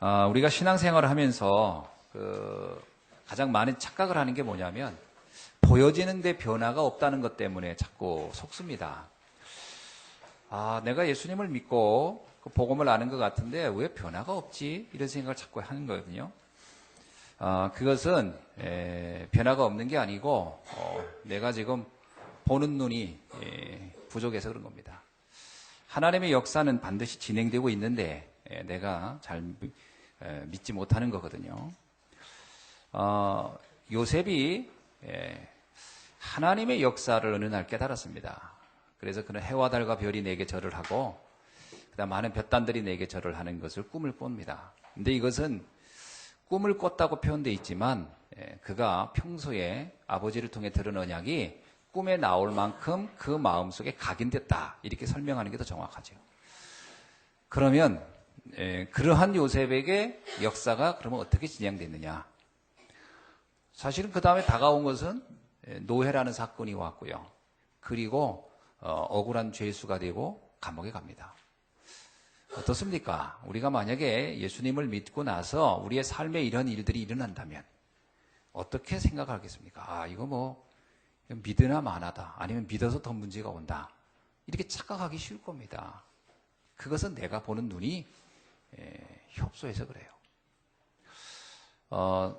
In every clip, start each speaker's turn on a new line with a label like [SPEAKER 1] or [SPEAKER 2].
[SPEAKER 1] 우리가 신앙생활을 하면서 가장 많은 착각을 하는 게 뭐냐면 보여지는데 변화가 없다는 것 때문에 자꾸 속습니다. 내가 예수님을 믿고 그 복음을 아는 것 같은데 왜 변화가 없지? 이런 생각을 자꾸 하는 거거든요. 그것은 변화가 없는 게 아니고 내가 지금 보는 눈이 부족해서 그런 겁니다. 하나님의 역사는 반드시 진행되고 있는데 내가 잘 믿지 못하는 거거든요. 요셉이 하나님의 역사를 어느 날 깨달았습니다. 그래서 그는 해와 달과 별이 내게 절을 하고 그다음 많은 볕단들이 내게 절을 하는 것을 꿈을 꿉니다. 근데 이것은 꿈을 꿨다고 표현되어 있지만 그가 평소에 아버지를 통해 들은 언약이 꿈에 나올 만큼 그 마음속에 각인됐다 이렇게 설명하는 게 더 정확하죠. 그러면 그러한 요셉에게 역사가 그러면 어떻게 진행됐느냐? 사실은 그 다음에 다가온 것은 노예라는 사건이 왔고요. 그리고 억울한 죄수가 되고 감옥에 갑니다. 어떻습니까? 우리가 만약에 예수님을 믿고 나서 우리의 삶에 이런 일들이 일어난다면 어떻게 생각하겠습니까? 이거 뭐 믿으나 마나다. 아니면 믿어서 더 문제가 온다. 이렇게 착각하기 쉬울 겁니다. 그것은 내가 보는 눈이 협소해서 그래요.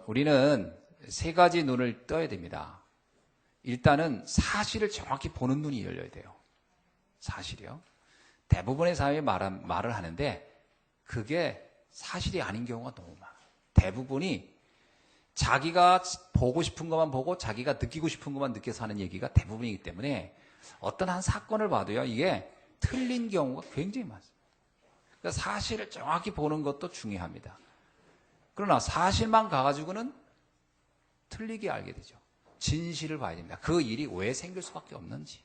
[SPEAKER 1] 우리는 세 가지 눈을 떠야 됩니다. 일단은 사실을 정확히 보는 눈이 열려야 돼요. 사실이요. 대부분의 사회에 말을 하는데 그게 사실이 아닌 경우가 너무 많아요. 대부분이 자기가 보고 싶은 것만 보고 자기가 느끼고 싶은 것만 느껴서 하는 얘기가 대부분이기 때문에 어떤 한 사건을 봐도요, 이게 틀린 경우가 굉장히 많습니다. 그러니까 사실을 정확히 보는 것도 중요합니다. 그러나 사실만 가가지고는 틀리게 알게 되죠. 진실을 봐야 됩니다. 그 일이 왜 생길 수밖에 없는지,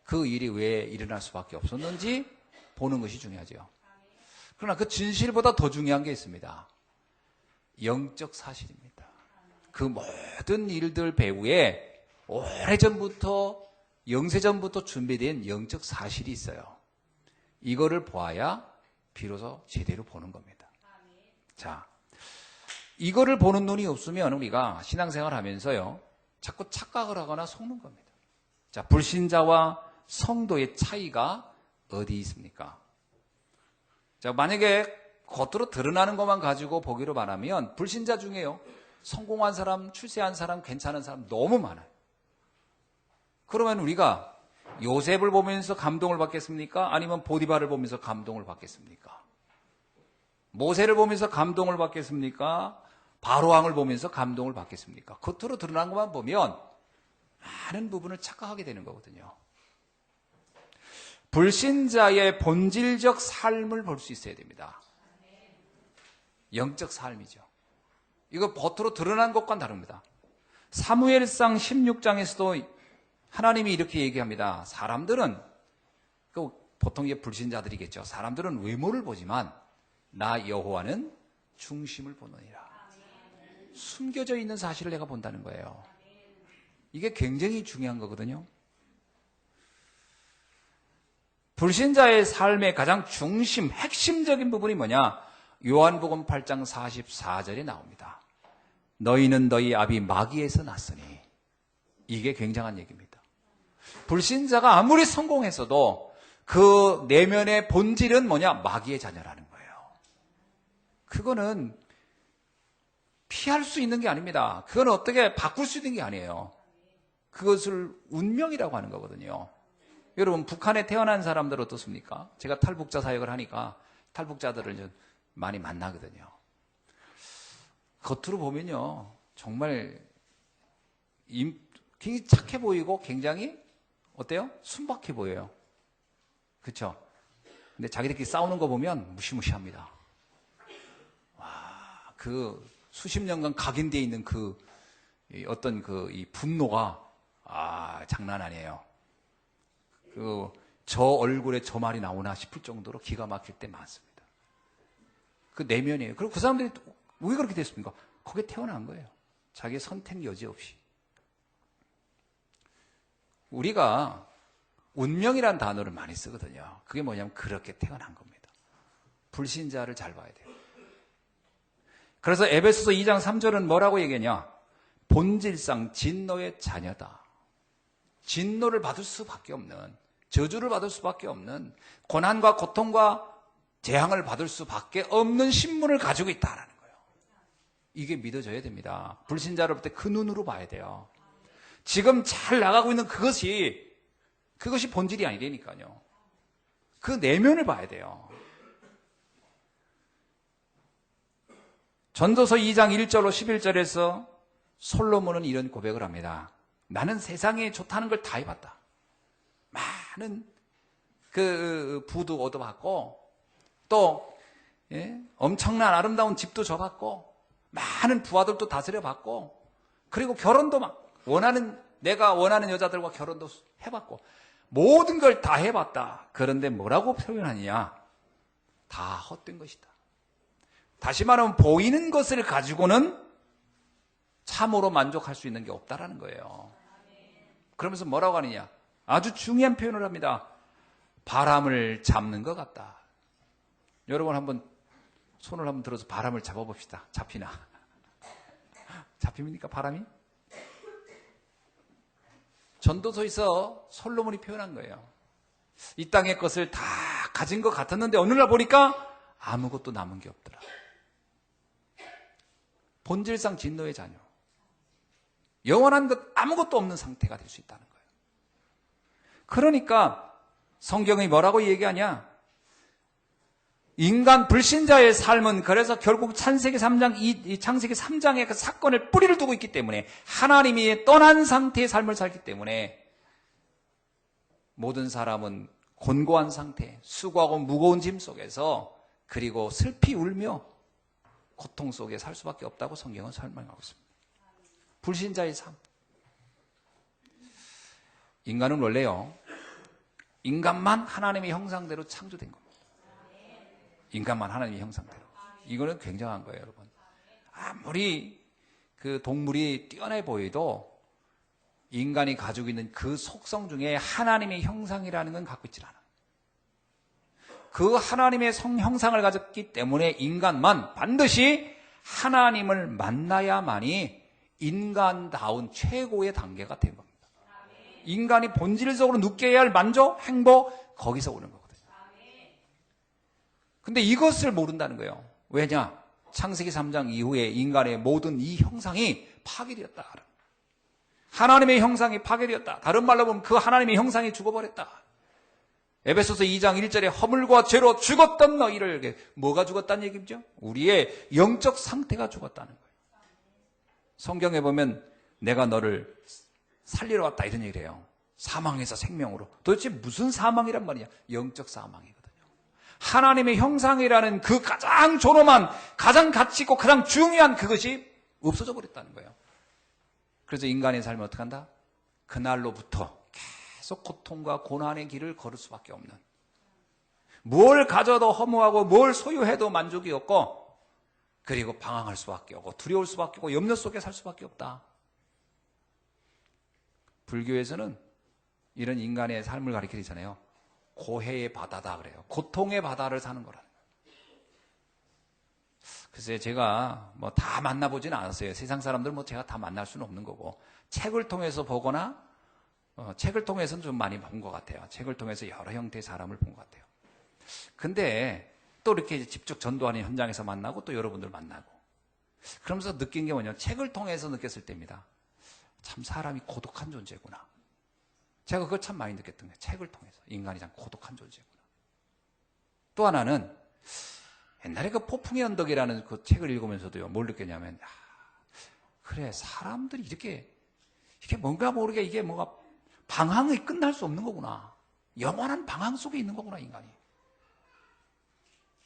[SPEAKER 1] 그 일이 왜 일어날 수밖에 없었는지 보는 것이 중요하죠. 그러나 그 진실보다 더 중요한 게 있습니다. 영적 사실입니다. 그 모든 일들 배후에 오래전부터 영세전부터 준비된 영적 사실이 있어요. 이거를 보아야 비로소 제대로 보는 겁니다. 자, 이거를 보는 눈이 없으면 우리가 신앙생활 하면서요, 자꾸 착각을 하거나 속는 겁니다. 자, 불신자와 성도의 차이가 어디 있습니까? 자, 만약에 겉으로 드러나는 것만 가지고 보기로 말하면 불신자 중에요, 성공한 사람, 출세한 사람, 괜찮은 사람 너무 많아요. 그러면 우리가 요셉을 보면서 감동을 받겠습니까? 아니면 보디바를 보면서 감동을 받겠습니까? 모세를 보면서 감동을 받겠습니까? 바로왕을 보면서 감동을 받겠습니까? 겉으로 드러난 것만 보면 많은 부분을 착각하게 되는 거거든요. 불신자의 본질적 삶을 볼 수 있어야 됩니다. 영적 삶이죠. 이거 겉으로 드러난 것과는 다릅니다. 사무엘상 16장에서도 하나님이 이렇게 얘기합니다. 사람들은, 보통 이게 불신자들이겠죠. 사람들은 외모를 보지만 나 여호와는 중심을 보느니라. 숨겨져 있는 사실을 내가 본다는 거예요. 이게 굉장히 중요한 거거든요. 불신자의 삶의 가장 중심, 핵심적인 부분이 뭐냐? 요한복음 8장 44절에 나옵니다. 너희는 너희 아비 마귀에서 났으니. 이게 굉장한 얘기입니다. 불신자가 아무리 성공했어도 그 내면의 본질은 뭐냐? 마귀의 자녀라는 거예요. 그거는 피할 수 있는 게 아닙니다. 그건 어떻게 바꿀 수 있는 게 아니에요. 그것을 운명이라고 하는 거거든요. 여러분, 북한에 태어난 사람들 어떻습니까? 제가 탈북자 사역을 하니까 탈북자들을 좀 많이 만나거든요. 겉으로 보면요, 정말 굉장히 착해 보이고 굉장히 어때요? 순박해 보여요. 그렇죠? 근데 자기들끼리 싸우는 거 보면 무시무시합니다. 와, 그 수십 년간 각인되어 있는 그 어떤 이 분노가 장난 아니에요. 저 얼굴에 저 말이 나오나 싶을 정도로 기가 막힐 때 많습니다. 그 내면이에요. 그리고 그 사람들이 왜 그렇게 됐습니까? 거기에 태어난 거예요. 자기의 선택 여지 없이. 우리가 운명이라는 단어를 많이 쓰거든요. 그게 뭐냐면 그렇게 태어난 겁니다. 불신자를 잘 봐야 돼요. 그래서 에베소서 2장 3절은 뭐라고 얘기하냐? 본질상 진노의 자녀다. 진노를 받을 수밖에 없는, 저주를 받을 수밖에 없는, 고난과 고통과 재앙을 받을 수밖에 없는 신분을 가지고 있다라는 거예요. 이게 믿어져야 됩니다. 불신자를 볼 때 그 눈으로 봐야 돼요. 지금 잘 나가고 있는 그것이 본질이 아니라니까요. 그 내면을 봐야 돼요. 전도서 2장 1절로 11절에서 솔로몬은 이런 고백을 합니다. 나는 세상에 좋다는 걸 다 해봤다. 많은 그 부도 얻어봤고 또 엄청난 아름다운 집도 줘봤고 많은 부하들도 다스려봤고 그리고 결혼도 막 내가 원하는 여자들과 결혼도 해봤고 모든 걸 다 해봤다. 그런데 뭐라고 표현하느냐? 다 헛된 것이다. 다시 말하면 보이는 것을 가지고는 참으로 만족할 수 있는 게 없다라는 거예요. 그러면서 뭐라고 하느냐? 아주 중요한 표현을 합니다. 바람을 잡는 것 같다. 여러분 한번 손을 한번 들어서 바람을 잡아봅시다. 잡히나? 잡힙니까 바람이? 전도서에서 솔로몬이 표현한 거예요. 이 땅의 것을 다 가진 것 같았는데 어느 날 보니까 아무것도 남은 게 없더라. 본질상 진노의 자녀. 영원한 것 아무것도 없는 상태가 될 수 있다는 거예요. 그러니까 성경이 뭐라고 얘기하냐? 인간 불신자의 삶은 그래서 결국 창세기 3장의 그 사건을 뿌리를 두고 있기 때문에 하나님이 떠난 상태의 삶을 살기 때문에 모든 사람은 곤고한 상태, 수고하고 무거운 짐 속에서 그리고 슬피 울며 고통 속에 살 수밖에 없다고 성경은 설명하고 있습니다. 불신자의 삶. 인간은 원래요, 인간만 하나님의 형상대로 창조된 겁니다. 인간만 하나님의 형상대로. 이거는 굉장한 거예요, 여러분. 아무리 그 동물이 뛰어내 보여도 인간이 가지고 있는 그 속성 중에 하나님의 형상이라는 건 갖고 있질 않아요. 그 하나님의 형상을 가졌기 때문에 인간만 반드시 하나님을 만나야만이 인간다운 최고의 단계가 된 겁니다. 인간이 본질적으로 느껴야 할 만족, 행복, 거기서 오는 거거든요. 근데 이것을 모른다는 거예요. 왜냐? 창세기 3장 이후에 인간의 모든 이 형상이 파괴되었다. 하나님의 형상이 파괴되었다. 다른 말로 보면 그 하나님의 형상이 죽어버렸다. 에베소서 2장 1절에 허물과 죄로 죽었던 너희를, 뭐가 죽었다는 얘기죠? 우리의 영적 상태가 죽었다는 거예요. 성경에 보면 내가 너를 살리러 왔다 이런 얘기를 해요. 사망에서 생명으로. 도대체 무슨 사망이란 말이냐? 영적 사망이거든요. 하나님의 형상이라는 그 가장 존엄한, 가장 가치 있고 가장 중요한 그것이 없어져 버렸다는 거예요. 그래서 인간의 삶은 어떻게 한다? 그날로부터 계속 고통과 고난의 길을 걸을 수밖에 없는, 뭘 가져도 허무하고 뭘 소유해도 만족이 없고, 그리고 방황할 수밖에 없고 두려울 수밖에 없고 염려 속에 살 수밖에 없다. 불교에서는 이런 인간의 삶을 가리키잖아요. 고해의 바다다 그래요. 고통의 바다를 사는 거라는 거예요. 글쎄 제가 뭐 다 만나보지는 않았어요. 세상 사람들 뭐 제가 다 만날 수는 없는 거고, 책을 통해서 보거나 책을 통해서는 좀 많이 본 것 같아요. 책을 통해서 여러 형태의 사람을 본 것 같아요. 근데 또 이렇게 직접 전도하는 현장에서 만나고 또 여러분들 만나고 그러면서 느낀 게 뭐냐면, 책을 통해서 느꼈을 때입니다. 참 사람이 고독한 존재구나. 제가 그걸 참 많이 느꼈던 거예요. 책을 통해서 인간이 참 고독한 존재구나. 또 하나는 옛날에 그 폭풍의 언덕이라는 그 책을 읽으면서도요, 뭘 느꼈냐면, 그래 사람들이 이렇게 뭔가 모르게 이게 뭐가 방황이 끝날 수 없는 거구나. 영원한 방황 속에 있는 거구나 인간이.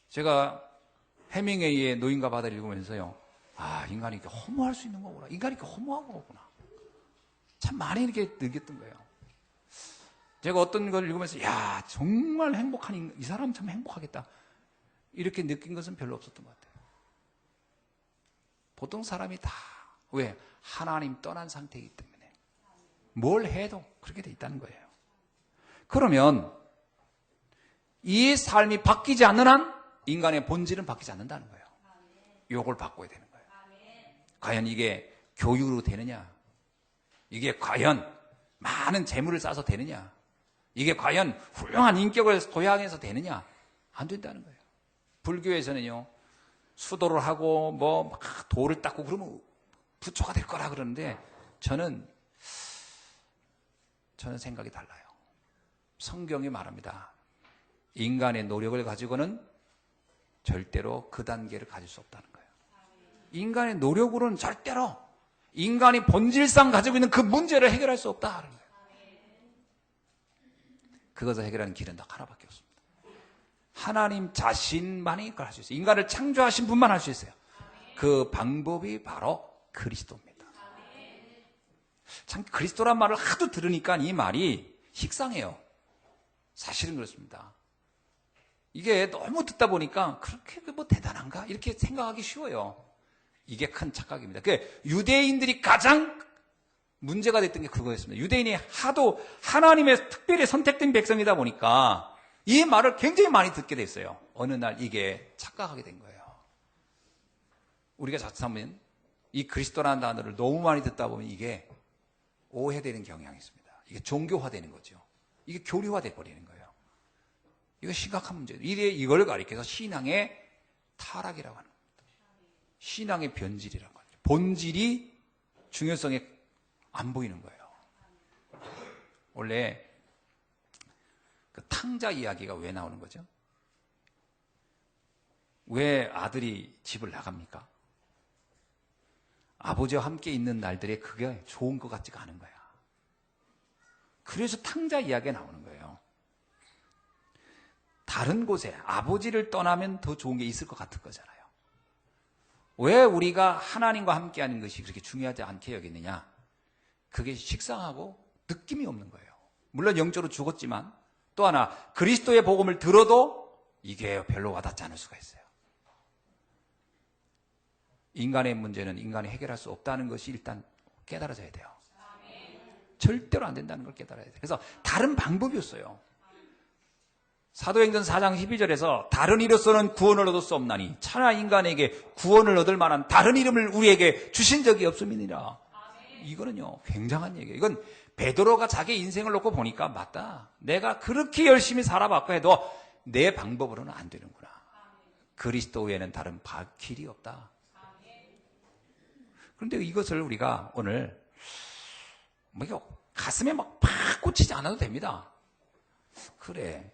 [SPEAKER 1] 제가 해밍웨이의 노인과 바다를 읽으면서요, 인간이 이렇게 허무할 수 있는 거구나. 인간이 이렇게 허무한 거구나. 참 많이 이렇게 느꼈던 거예요. 제가 어떤 걸 읽으면서 야 정말 행복한 이 사람 참 행복하겠다 이렇게 느낀 것은 별로 없었던 것 같아요. 보통 사람이 다 왜? 하나님 떠난 상태이기 때문에 뭘 해도 그렇게 돼 있다는 거예요. 그러면 이 삶이 바뀌지 않는 한 인간의 본질은 바뀌지 않는다는 거예요. 요걸 바꿔야 되는 거예요. 과연 이게 교육으로 되느냐? 이게 과연 많은 재물을 쌓아서 되느냐? 이게 과연 훌륭한 인격을 소양해서 되느냐? 안 된다는 거예요. 불교에서는요, 수도를 하고 뭐 막 돌을 닦고 그러면 부처가 될 거라 그러는데 저는 생각이 달라요. 성경이 말합니다. 인간의 노력을 가지고는 절대로 그 단계를 가질 수 없다는 거예요. 인간의 노력으로는 절대로 인간이 본질상 가지고 있는 그 문제를 해결할 수 없다는 거예요. 그것을 해결하는 길은 딱 하나밖에 없습니다. 하나님 자신만이 그걸 할 수 있어요. 인간을 창조하신 분만 할 수 있어요. 그 방법이 바로 그리스도입니다. 참 그리스도란 말을 하도 들으니까 이 말이 식상해요. 사실은 그렇습니다. 이게 너무 듣다 보니까 그렇게 뭐 대단한가? 이렇게 생각하기 쉬워요. 이게 큰 착각입니다. 유대인들이 가장 문제가 됐던 게 그거였습니다. 유대인이 하도 하나님의 특별히 선택된 백성이다 보니까 이 말을 굉장히 많이 듣게 됐어요. 어느 날 이게 착각하게 된 거예요. 우리가 자칫하면 이 그리스도라는 단어를 너무 많이 듣다 보면 이게 오해되는 경향이 있습니다. 이게 종교화되는 거죠. 이게 교리화돼 버리는 거예요. 이거 심각한 문제예요. 이걸 가리켜서 신앙의 타락이라고 하는 겁니다. 신앙의 변질이라고 하죠. 본질이 중요성에 안 보이는 거예요. 원래 그 탕자 이야기가 왜 나오는 거죠? 왜 아들이 집을 나갑니까? 아버지와 함께 있는 날들에 그게 좋은 것 같지가 않은 거야. 그래서 탕자 이야기가 나오는 거예요. 다른 곳에 아버지를 떠나면 더 좋은 게 있을 것 같은 거잖아요. 왜 우리가 하나님과 함께하는 것이 그렇게 중요하지 않게 여기느냐? 그게 식상하고 느낌이 없는 거예요. 물론 영적으로 죽었지만 또 하나 그리스도의 복음을 들어도 이게 별로 와닿지 않을 수가 있어요. 인간의 문제는 인간이 해결할 수 없다는 것이 일단 깨달아져야 돼요. 절대로 안 된다는 걸 깨달아야 돼요. 그래서 다른 방법이 없어요. 사도행전 4장 12절에서 다른 이로서는 구원을 얻을 수 없나니 차라 인간에게 구원을 얻을 만한 다른 이름을 우리에게 주신 적이 없음이니라. 이거는요 굉장한 얘기예요. 이건 베드로가 자기 인생을 놓고 보니까 맞다. 내가 그렇게 열심히 살아봤고 해도 내 방법으로는 안 되는구나. 그리스도 외에는 다른 길이 없다. 그런데 이것을 우리가 오늘 가슴에 막 팍 꽂히지 않아도 됩니다. 그래,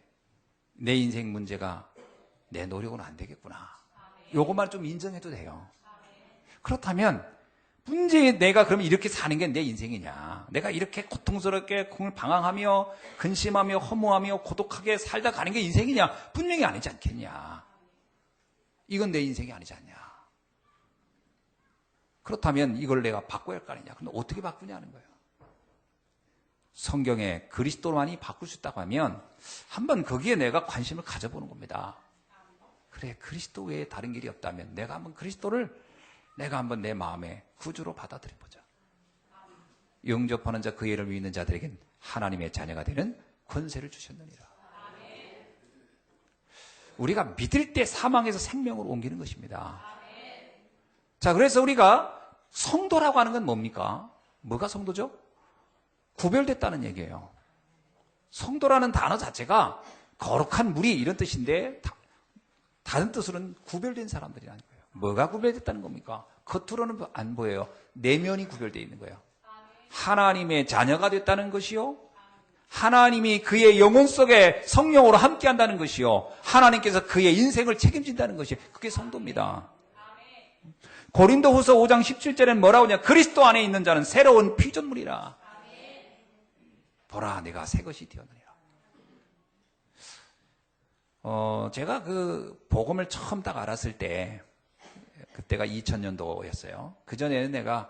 [SPEAKER 1] 내 인생 문제가 내 노력은 안 되겠구나. 요것만 좀 인정해도 돼요. 그렇다면 문제에 내가 그럼 이렇게 사는 게 내 인생이냐? 내가 이렇게 고통스럽게 방황하며 근심하며 허무하며 고독하게 살다 가는 게 인생이냐? 분명히 아니지 않겠냐? 이건 내 인생이 아니지 않냐? 그렇다면 이걸 내가 바꿔야 할 거 아니냐? 그럼 어떻게 바꾸냐는 거예요. 성경에 그리스도만이 바꿀 수 있다고 하면 한번 거기에 내가 관심을 가져보는 겁니다. 그래, 그리스도 외에 다른 길이 없다면 내가 한번 그리스도를 내가 한번 내 마음에 구주로 받아들여보자. 영접하는 자 그 이름을 믿는 자들에겐 하나님의 자녀가 되는 권세를 주셨느니라. 우리가 믿을 때 사망에서 생명으로 옮기는 것입니다. 자, 그래서 우리가 성도라고 하는 건 뭡니까? 뭐가 성도죠? 구별됐다는 얘기예요. 성도라는 단어 자체가 거룩한 무리 이런 뜻인데 다른 뜻으로는 구별된 사람들이라는 거예요. 뭐가 구별됐다는 겁니까? 겉으로는 안 보여요. 내면이 구별되어 있는 거예요. 하나님의 자녀가 됐다는 것이요. 하나님이 그의 영혼 속에 성령으로 함께한다는 것이요. 하나님께서 그의 인생을 책임진다는 것이 그게 성도입니다. 고린도후서 5장 17절에는 뭐라고 하냐? 그리스도 안에 있는 자는 새로운 피조물이라. 보라, 내가 새 것이 되었느니라. 제가 그 복음을 처음 딱 알았을 때 그때가 2000년도였어요. 그전에는 내가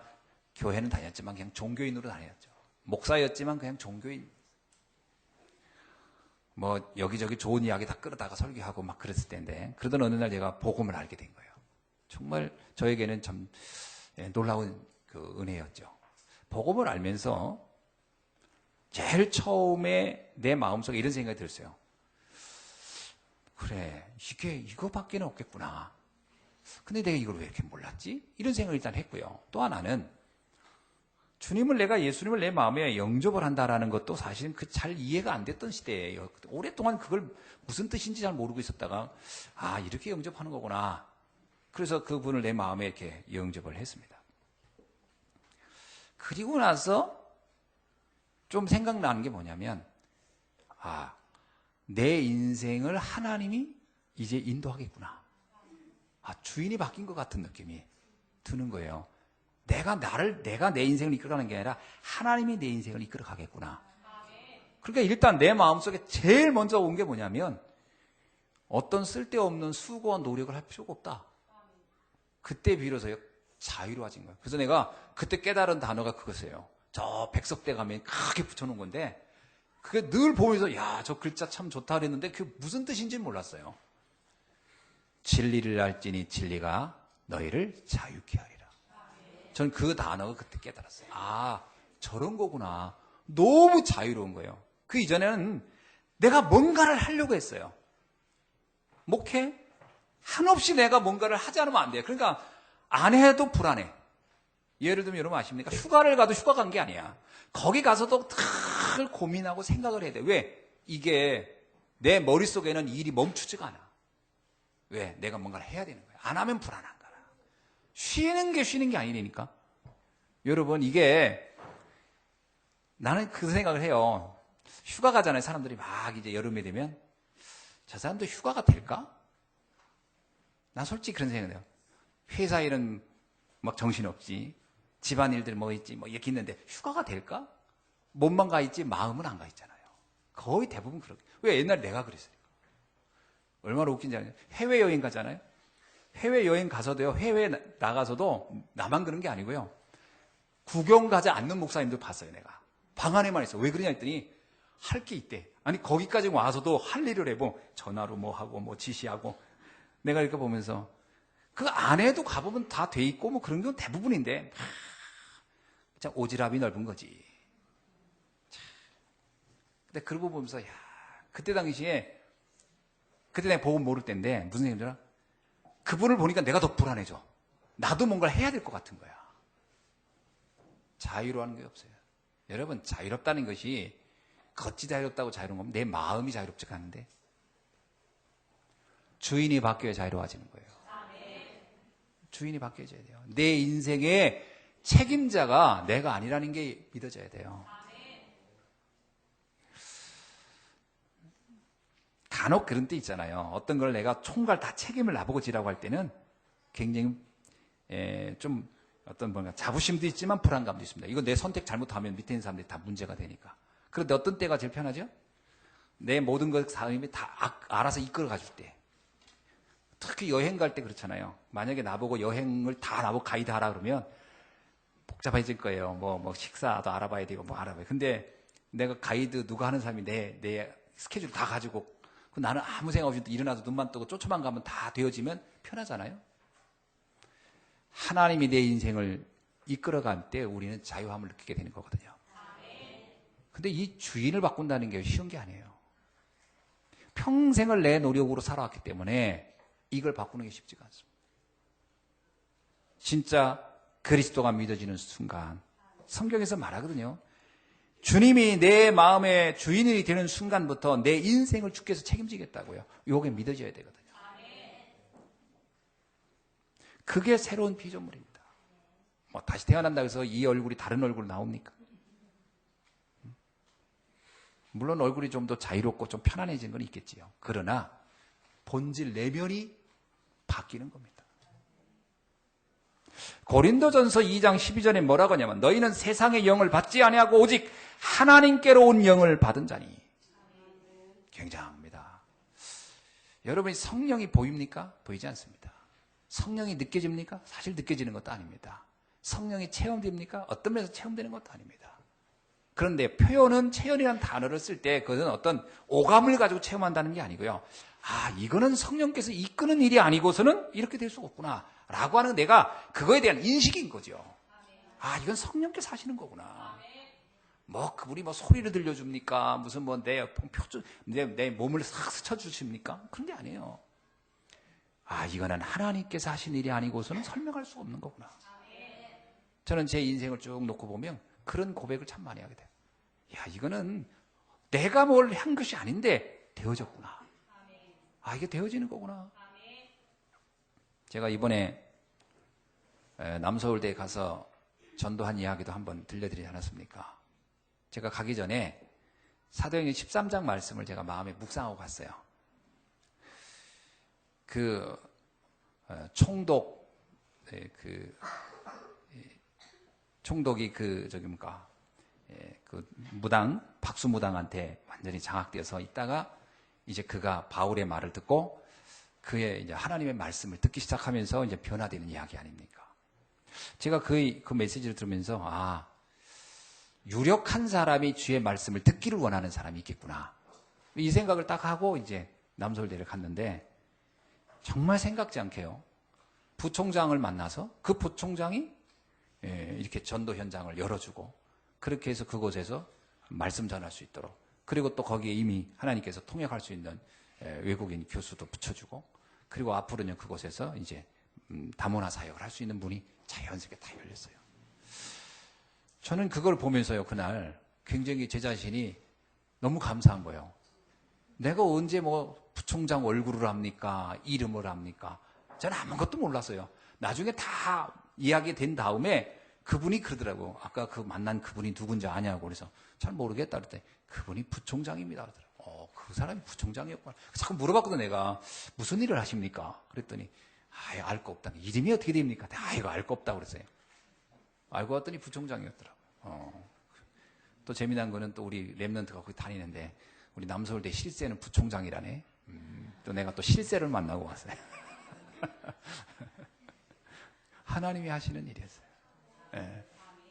[SPEAKER 1] 교회는 다녔지만 그냥 종교인으로 다녔죠. 목사였지만 그냥 종교인. 뭐 여기저기 좋은 이야기 다 끌어다가 설교하고 막 그랬을 때인데 그러던 어느 날 제가 복음을 알게 된 거예요. 정말 저에게는 참 놀라운 그 은혜였죠. 복음을 알면서 제일 처음에 내 마음속에 이런 생각이 들었어요. 그래, 이거밖에는 없겠구나. 근데 내가 이걸 왜 이렇게 몰랐지? 이런 생각을 일단 했고요. 또 하나는 예수님을 내 마음에 영접을 한다라는 것도 사실은 잘 이해가 안 됐던 시대예요. 오랫동안 그걸 무슨 뜻인지 잘 모르고 있었다가 이렇게 영접하는 거구나. 그래서 그분을 내 마음에 이렇게 영접을 했습니다. 그리고 나서 좀 생각나는 게 뭐냐면 내 인생을 하나님이 이제 인도하겠구나. 주인이 바뀐 것 같은 느낌이 드는 거예요. 내가 내 인생을 이끌어가는 게 아니라 하나님이 내 인생을 이끌어가겠구나. 그러니까 일단 내 마음속에 제일 먼저 온 게 뭐냐면 어떤 쓸데없는 수고와 노력을 할 필요가 없다. 그때 비로소 자유로워진 거예요. 그래서 내가 그때 깨달은 단어가 그것이에요. 저 백석대 가면 크게 붙여놓은 건데 그게 늘 보면서 저 글자 참 좋다 그랬는데 그게 무슨 뜻인지는 몰랐어요. 진리를 알지니 진리가 너희를 자유케 하리라. 전 그 단어가 그때 깨달았어요. 저런 거구나. 너무 자유로운 거예요. 그 이전에는 내가 뭔가를 하려고 했어요. 목회? 한없이 내가 뭔가를 하지 않으면 안 돼요. 그러니까 안 해도 불안해. 예를 들면 여러분 아십니까? 휴가를 가도 휴가 간 게 아니야. 거기 가서도 늘 고민하고 생각을 해야 돼. 왜? 이게 내 머릿속에는 일이 멈추지가 않아. 왜? 내가 뭔가를 해야 되는 거야. 안 하면 불안한 거야. 쉬는 게 아니니까. 여러분 이게 나는 그 생각을 해요. 휴가 가잖아요. 사람들이 막 이제 여름에 되면 저 사람도 휴가가 될까? 난 솔직히 그런 생각을 해요. 회사 일은 막 정신없지. 집안일들 뭐 있지 뭐 이렇게 있는데 휴가가 될까? 몸만 가 있지 마음은 안 가 있잖아요. 거의 대부분 그렇게. 왜? 옛날에 내가 그랬어요. 얼마나 웃긴지 아냐. 해외여행 가잖아요. 해외여행 가서도요. 해외 나가서도 나만 그런 게 아니고요. 구경 가지 않는 목사님들 봤어요. 내가. 방 안에만 있어. 왜 그러냐 했더니 할 게 있대. 아니 거기까지 와서도 할 일을 해보. 전화로 뭐 하고 뭐 지시하고. 내가 이렇게 보면서 그 안에도 가보면 다 돼 있고 뭐 그런 건 대부분인데 참 오지랖이 넓은 거지. 근데 그런 거 보면서 그때 당시에 그때 내가 복음 모를 때인데 무슨 생각이 들어? 그분을 보니까 내가 더 불안해져. 나도 뭔가를 해야 될 것 같은 거야. 자유로워하는 게 없어요. 여러분 자유롭다는 것이 겉이 자유롭다고 자유로운 겁니다. 내 마음이 자유롭지가 않은데 주인이 바뀌어야 자유로워지는 거예요. 주인이 바뀌어져야 돼요. 내 인생의 책임자가 내가 아니라는 게 믿어져야 돼요. 간혹 그런 때 있잖아요. 어떤 걸 내가 총괄 다 책임을 나보고 지라고 할 때는 굉장히 좀 어떤 뭔가 자부심도 있지만 불안감도 있습니다. 이거 내 선택 잘못하면 밑에 있는 사람들이 다 문제가 되니까. 그런데 어떤 때가 제일 편하죠? 내 모든 것 사람이 다 알아서 이끌어 가줄 때. 특히 여행 갈 때 그렇잖아요. 만약에 나보고 여행을 다 나보고 가이드 하라 그러면 복잡해질 거예요. 뭐 식사도 알아봐야 되고 뭐 알아봐야. 근데 내가 가이드 누가 하는 사람이 내 스케줄 다 가지고 나는 아무 생각 없이 일어나서 눈만 뜨고 쫓아만 가면 다 되어지면 편하잖아요. 하나님이 내 인생을 이끌어갈 때 우리는 자유함을 느끼게 되는 거거든요. 근데 이 주인을 바꾼다는 게 쉬운 게 아니에요. 평생을 내 노력으로 살아왔기 때문에 이걸 바꾸는 게 쉽지가 않습니다. 진짜 그리스도가 믿어지는 순간 성경에서 말하거든요. 주님이 내 마음의 주인이 되는 순간부터 내 인생을 주께서 책임지겠다고요. 이게 믿어져야 되거든요. 그게 새로운 피조물입니다. 뭐 다시 태어난다고 해서 이 얼굴이 다른 얼굴로 나옵니까? 물론 얼굴이 좀 더 자유롭고 좀 편안해진 건 있겠지요. 그러나 본질 내면이 바뀌는 겁니다. 고린도전서 2장 12절에 뭐라고 하냐면 너희는 세상의 영을 받지 아니하고 오직 하나님께로 온 영을 받은 자니. 굉장합니다. 여러분이 성령이 보입니까? 보이지 않습니다. 성령이 느껴집니까? 사실 느껴지는 것도 아닙니다. 성령이 체험됩니까? 어떤 면에서 체험되는 것도 아닙니다. 그런데 표현은 체현이라는 단어를 쓸 때 그것은 어떤 오감을 가지고 체험한다는 게 아니고요. 이거는 성령께서 이끄는 일이 아니고서는 이렇게 될 수가 없구나 라고 하는 내가 그거에 대한 인식인 거죠. 이건 성령께서 하시는 거구나. 뭐 그분이 뭐 소리를 들려줍니까? 무슨 뭐 내 몸을 싹 스쳐주십니까? 그런 게 아니에요. 이거는 하나님께서 하신 일이 아니고서는 설명할 수 없는 거구나. 저는 제 인생을 쭉 놓고 보면 그런 고백을 참 많이 하게 돼요. 이거는 내가 뭘 한 것이 아닌데 되어졌구나. 이게 되어지는 거구나. 제가 이번에 남서울대에 가서 전도한 이야기도 한번 들려드리지 않았습니까? 제가 가기 전에 사도행전 13장 말씀을 제가 마음에 묵상하고 갔어요. 그 총독, 총독이 그 무당, 박수무당한테 완전히 장악되어서 있다가 이제 그가 바울의 말을 듣고 그의 이제 하나님의 말씀을 듣기 시작하면서 이제 변화되는 이야기 아닙니까? 제가 그 메시지를 들으면서 유력한 사람이 주의 말씀을 듣기를 원하는 사람이 있겠구나. 이 생각을 딱 하고 이제 남서울대를 갔는데 정말 생각지 않게요. 부총장을 만나서 그 부총장이 이렇게 전도 현장을 열어주고 그렇게 해서 그곳에서 말씀 전할 수 있도록 그리고 또 거기에 이미 하나님께서 통역할 수 있는 외국인 교수도 붙여주고 그리고 앞으로는 그곳에서 이제 다문화 사역을 할 수 있는 문이 자연스럽게 다 열렸어요. 저는 그걸 보면서요, 그날 굉장히 제 자신이 너무 감사한 거예요. 내가 언제 부총장 얼굴을 합니까? 이름을 합니까? 저는 아무것도 몰랐어요. 나중에 다 이야기된 다음에 그분이 그러더라고. 아까 만난 그분이 누군지 아냐고. 그래서 잘 모르겠다 그랬더니 그분이 부총장입니다. 그러더라고. 그 사람이 부총장이었구나. 자꾸 물어봤거든, 내가. 무슨 일을 하십니까? 그랬더니 알 거 없다. 이름이 어떻게 됩니까? 이거 알 거 없다 그랬어요. 알고 봤더니 부총장이었더라고. 또 재미난 거는 또 우리 랩런트가 거기 다니는데 우리 남서울대 실세는 부총장이라네. 또 내가 또 실세를 만나고 왔어요. 하나님이 하시는 일이었어요.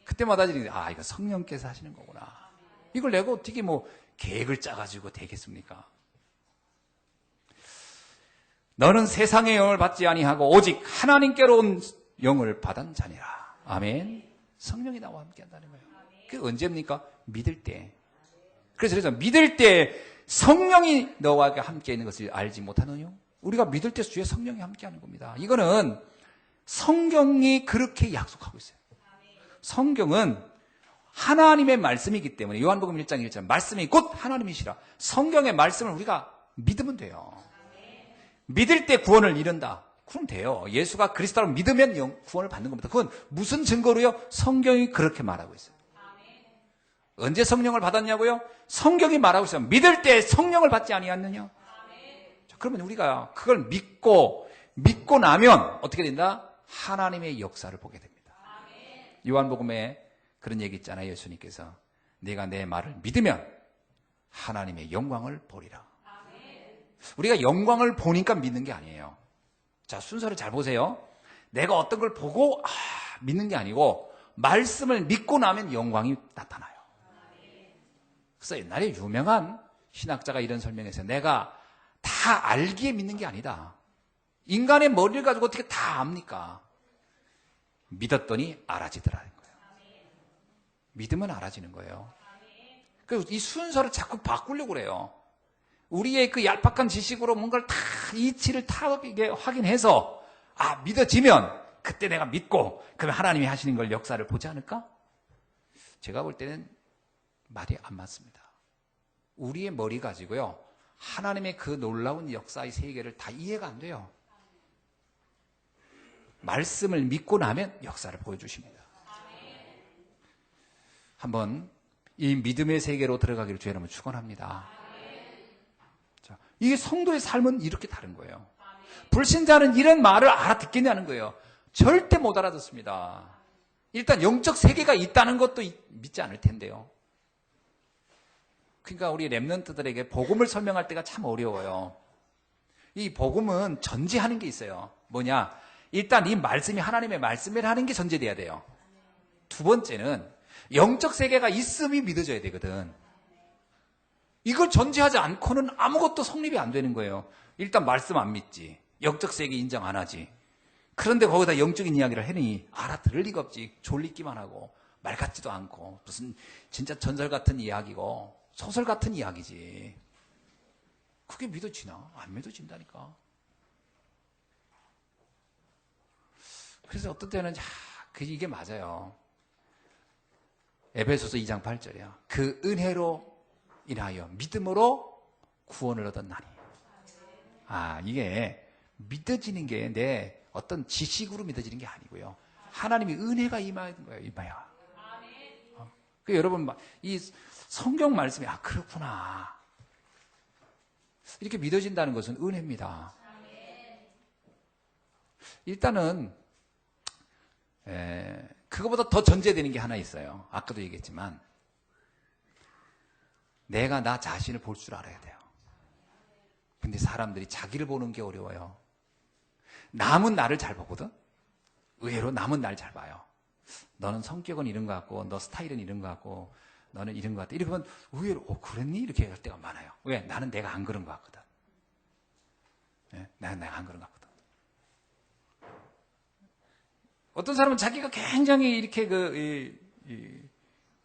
[SPEAKER 1] 그때마다 이거 성령께서 하시는 거구나. 이걸 내가 어떻게 계획을 짜가지고 되겠습니까? 너는 세상의 영을 받지 아니하고 오직 하나님께로 온 영을 받은 자니라. 아멘. 성령이 나와 함께 한다는 거예요. 그게 언제입니까? 믿을 때. 그래서 믿을 때 성령이 너와 함께 있는 것을 알지 못하느냐? 우리가 믿을 때 주의 성령이 함께 하는 겁니다. 이거는 성경이 그렇게 약속하고 있어요. 성경은 하나님의 말씀이기 때문에 요한복음 1장 1절 말씀이 곧 하나님이시라. 성경의 말씀을 우리가 믿으면 돼요. 믿을 때 구원을 이룬다. 그럼 돼요. 예수가 그리스도로 믿으면 구원을 받는 겁니다. 그건 무슨 증거로요? 성경이 그렇게 말하고 있어요. 언제 성령을 받았냐고요? 성경이 말하고 있어요. 믿을 때 성령을 받지 아니하느냐? 그러면 우리가 그걸 믿고 나면 어떻게 된다? 하나님의 역사를 보게 됩니다. 요한복음에 그런 얘기 있잖아요. 예수님께서 내가 내 말을 믿으면 하나님의 영광을 보리라. 우리가 영광을 보니까 믿는 게 아니에요. 자, 순서를 잘 보세요. 내가 어떤 걸 보고 믿는 게 아니고 말씀을 믿고 나면 영광이 나타나요. 그래서 옛날에 유명한 신학자가 이런 설명했어요. 내가 다 알기에 믿는 게 아니다. 인간의 머리를 가지고 어떻게 다 압니까? 믿었더니 알아지더라는 거예요. 믿으면 알아지는 거예요. 그래서 이 순서를 자꾸 바꾸려고 그래요. 우리의 그 얄팍한 지식으로 뭔가를 다 이치를 다 확인해서 믿어지면 그때 내가 믿고 그러면 하나님이 하시는 걸 역사를 보지 않을까? 제가 볼 때는 말이 안 맞습니다. 우리의 머리 가지고요 하나님의 그 놀라운 역사의 세계를 다 이해가 안 돼요. 말씀을 믿고 나면 역사를 보여주십니다. 한번 이 믿음의 세계로 들어가기를 주의 이름으로 축원합니다. 자, 이게 성도의 삶은 이렇게 다른 거예요. 불신자는 이런 말을 알아듣겠냐는 거예요. 절대 못 알아듣습니다. 일단 영적 세계가 있다는 것도 믿지 않을 텐데요. 그러니까 우리 랩런트들에게 복음을 설명할 때가 참 어려워요. 이 복음은 전제하는 게 있어요. 뭐냐? 일단 이 말씀이 하나님의 말씀이라는 게 전제돼야 돼요. 두 번째는 영적 세계가 있음이 믿어져야 되거든. 이걸 전제하지 않고는 아무것도 성립이 안 되는 거예요. 일단 말씀 안 믿지. 영적 세계 인정 안 하지. 그런데 거기다 영적인 이야기를 하니 알아들을 리가 없지. 졸리기만 하고 말 같지도 않고 무슨 진짜 전설 같은 이야기고 소설 같은 이야기지. 그게 믿어지나? 안 믿어진다니까. 그래서 어떤 때는 이게 맞아요. 에베소서 2장 8절이요. 그 은혜로 인하여 믿음으로 구원을 얻었나니. 이게 믿어지는 게 내 어떤 지식으로 믿어지는 게 아니고요. 하나님이 은혜가 임하는 거예요. 임하여. 여러분 이 성경 말씀이 그렇구나. 이렇게 믿어진다는 것은 은혜입니다. 일단은 그거보다 더 전제되는 게 하나 있어요. 아까도 얘기했지만 내가 나 자신을 볼 줄 알아야 돼요. 근데 사람들이 자기를 보는 게 어려워요. 남은 나를 잘 보거든. 의외로 남은 나를 잘 봐요. 너는 성격은 이런 것 같고 너 스타일은 이런 것 같고 너는 이런 것 같다. 이렇게 보면 의외로 그랬니? 이렇게 할 때가 많아요. 왜? 나는 내가 안 그런 것 같거든. 내가 안 그런 것 같거든. 어떤 사람은 자기가 굉장히 이렇게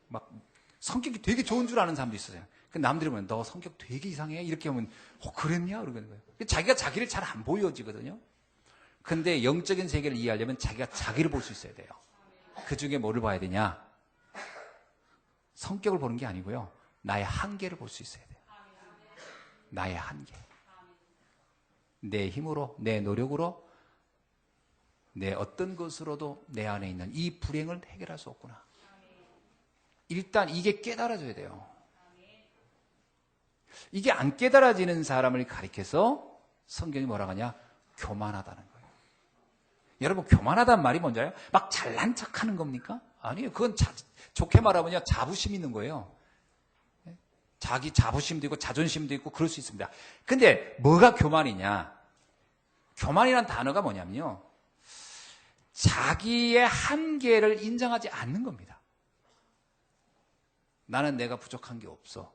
[SPEAKER 1] 막 성격이 되게 좋은 줄 아는 사람도 있어요. 남들이 보면 너 성격 되게 이상해? 이렇게 하면 그랬냐? 그러는 거예요. 자기가 자기를 잘 안 보여지거든요. 근데 영적인 세계를 이해하려면 자기가 자기를 볼 수 있어야 돼요. 그 중에 뭐를 봐야 되냐? 성격을 보는 게 아니고요. 나의 한계를 볼 수 있어야 돼요. 나의 한계. 내 힘으로, 내 노력으로, 내 어떤 것으로도 내 안에 있는 이 불행을 해결할 수 없구나. 일단 이게 깨달아져야 돼요. 이게 안 깨달아지는 사람을 가리켜서 성경이 뭐라고 하냐? 교만하다는 거예요. 여러분, 교만하다는 말이 뭔지 알아요? 막 잘난 척 하는 겁니까? 아니에요. 그건 좋게 말하면 자부심 있는 거예요. 자기 자부심도 있고 자존심도 있고 그럴 수 있습니다. 근데 뭐가 교만이냐? 교만이라는 단어가 뭐냐면요. 자기의 한계를 인정하지 않는 겁니다. 나는 내가 부족한 게 없어.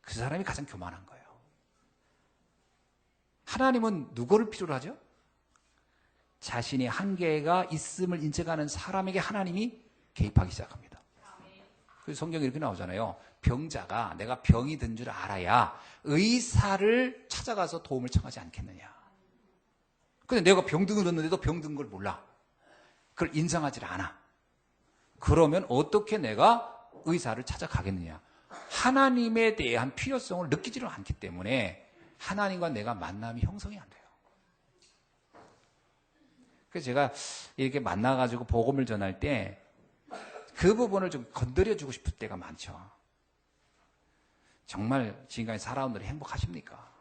[SPEAKER 1] 그 사람이 가장 교만한 거예요. 하나님은 누구를 필요로 하죠? 자신의 한계가 있음을 인정하는 사람에게 하나님이 개입하기 시작합니다. 그래서 성경에 이렇게 나오잖아요. 병자가 내가 병이 든 줄 알아야 의사를 찾아가서 도움을 청하지 않겠느냐. 근데 내가 병든 걸 얻는데도 병든 걸 몰라. 그걸 인정하지 않아. 그러면 어떻게 내가 의사를 찾아가겠느냐. 하나님에 대한 필요성을 느끼지를 않기 때문에 하나님과 내가 만남이 형성이 안 돼요. 그래서 제가 이렇게 만나가지고 복음을 전할 때 그 부분을 좀 건드려주고 싶을 때가 많죠. 정말 지금까지 살아온 분들이 행복하십니까?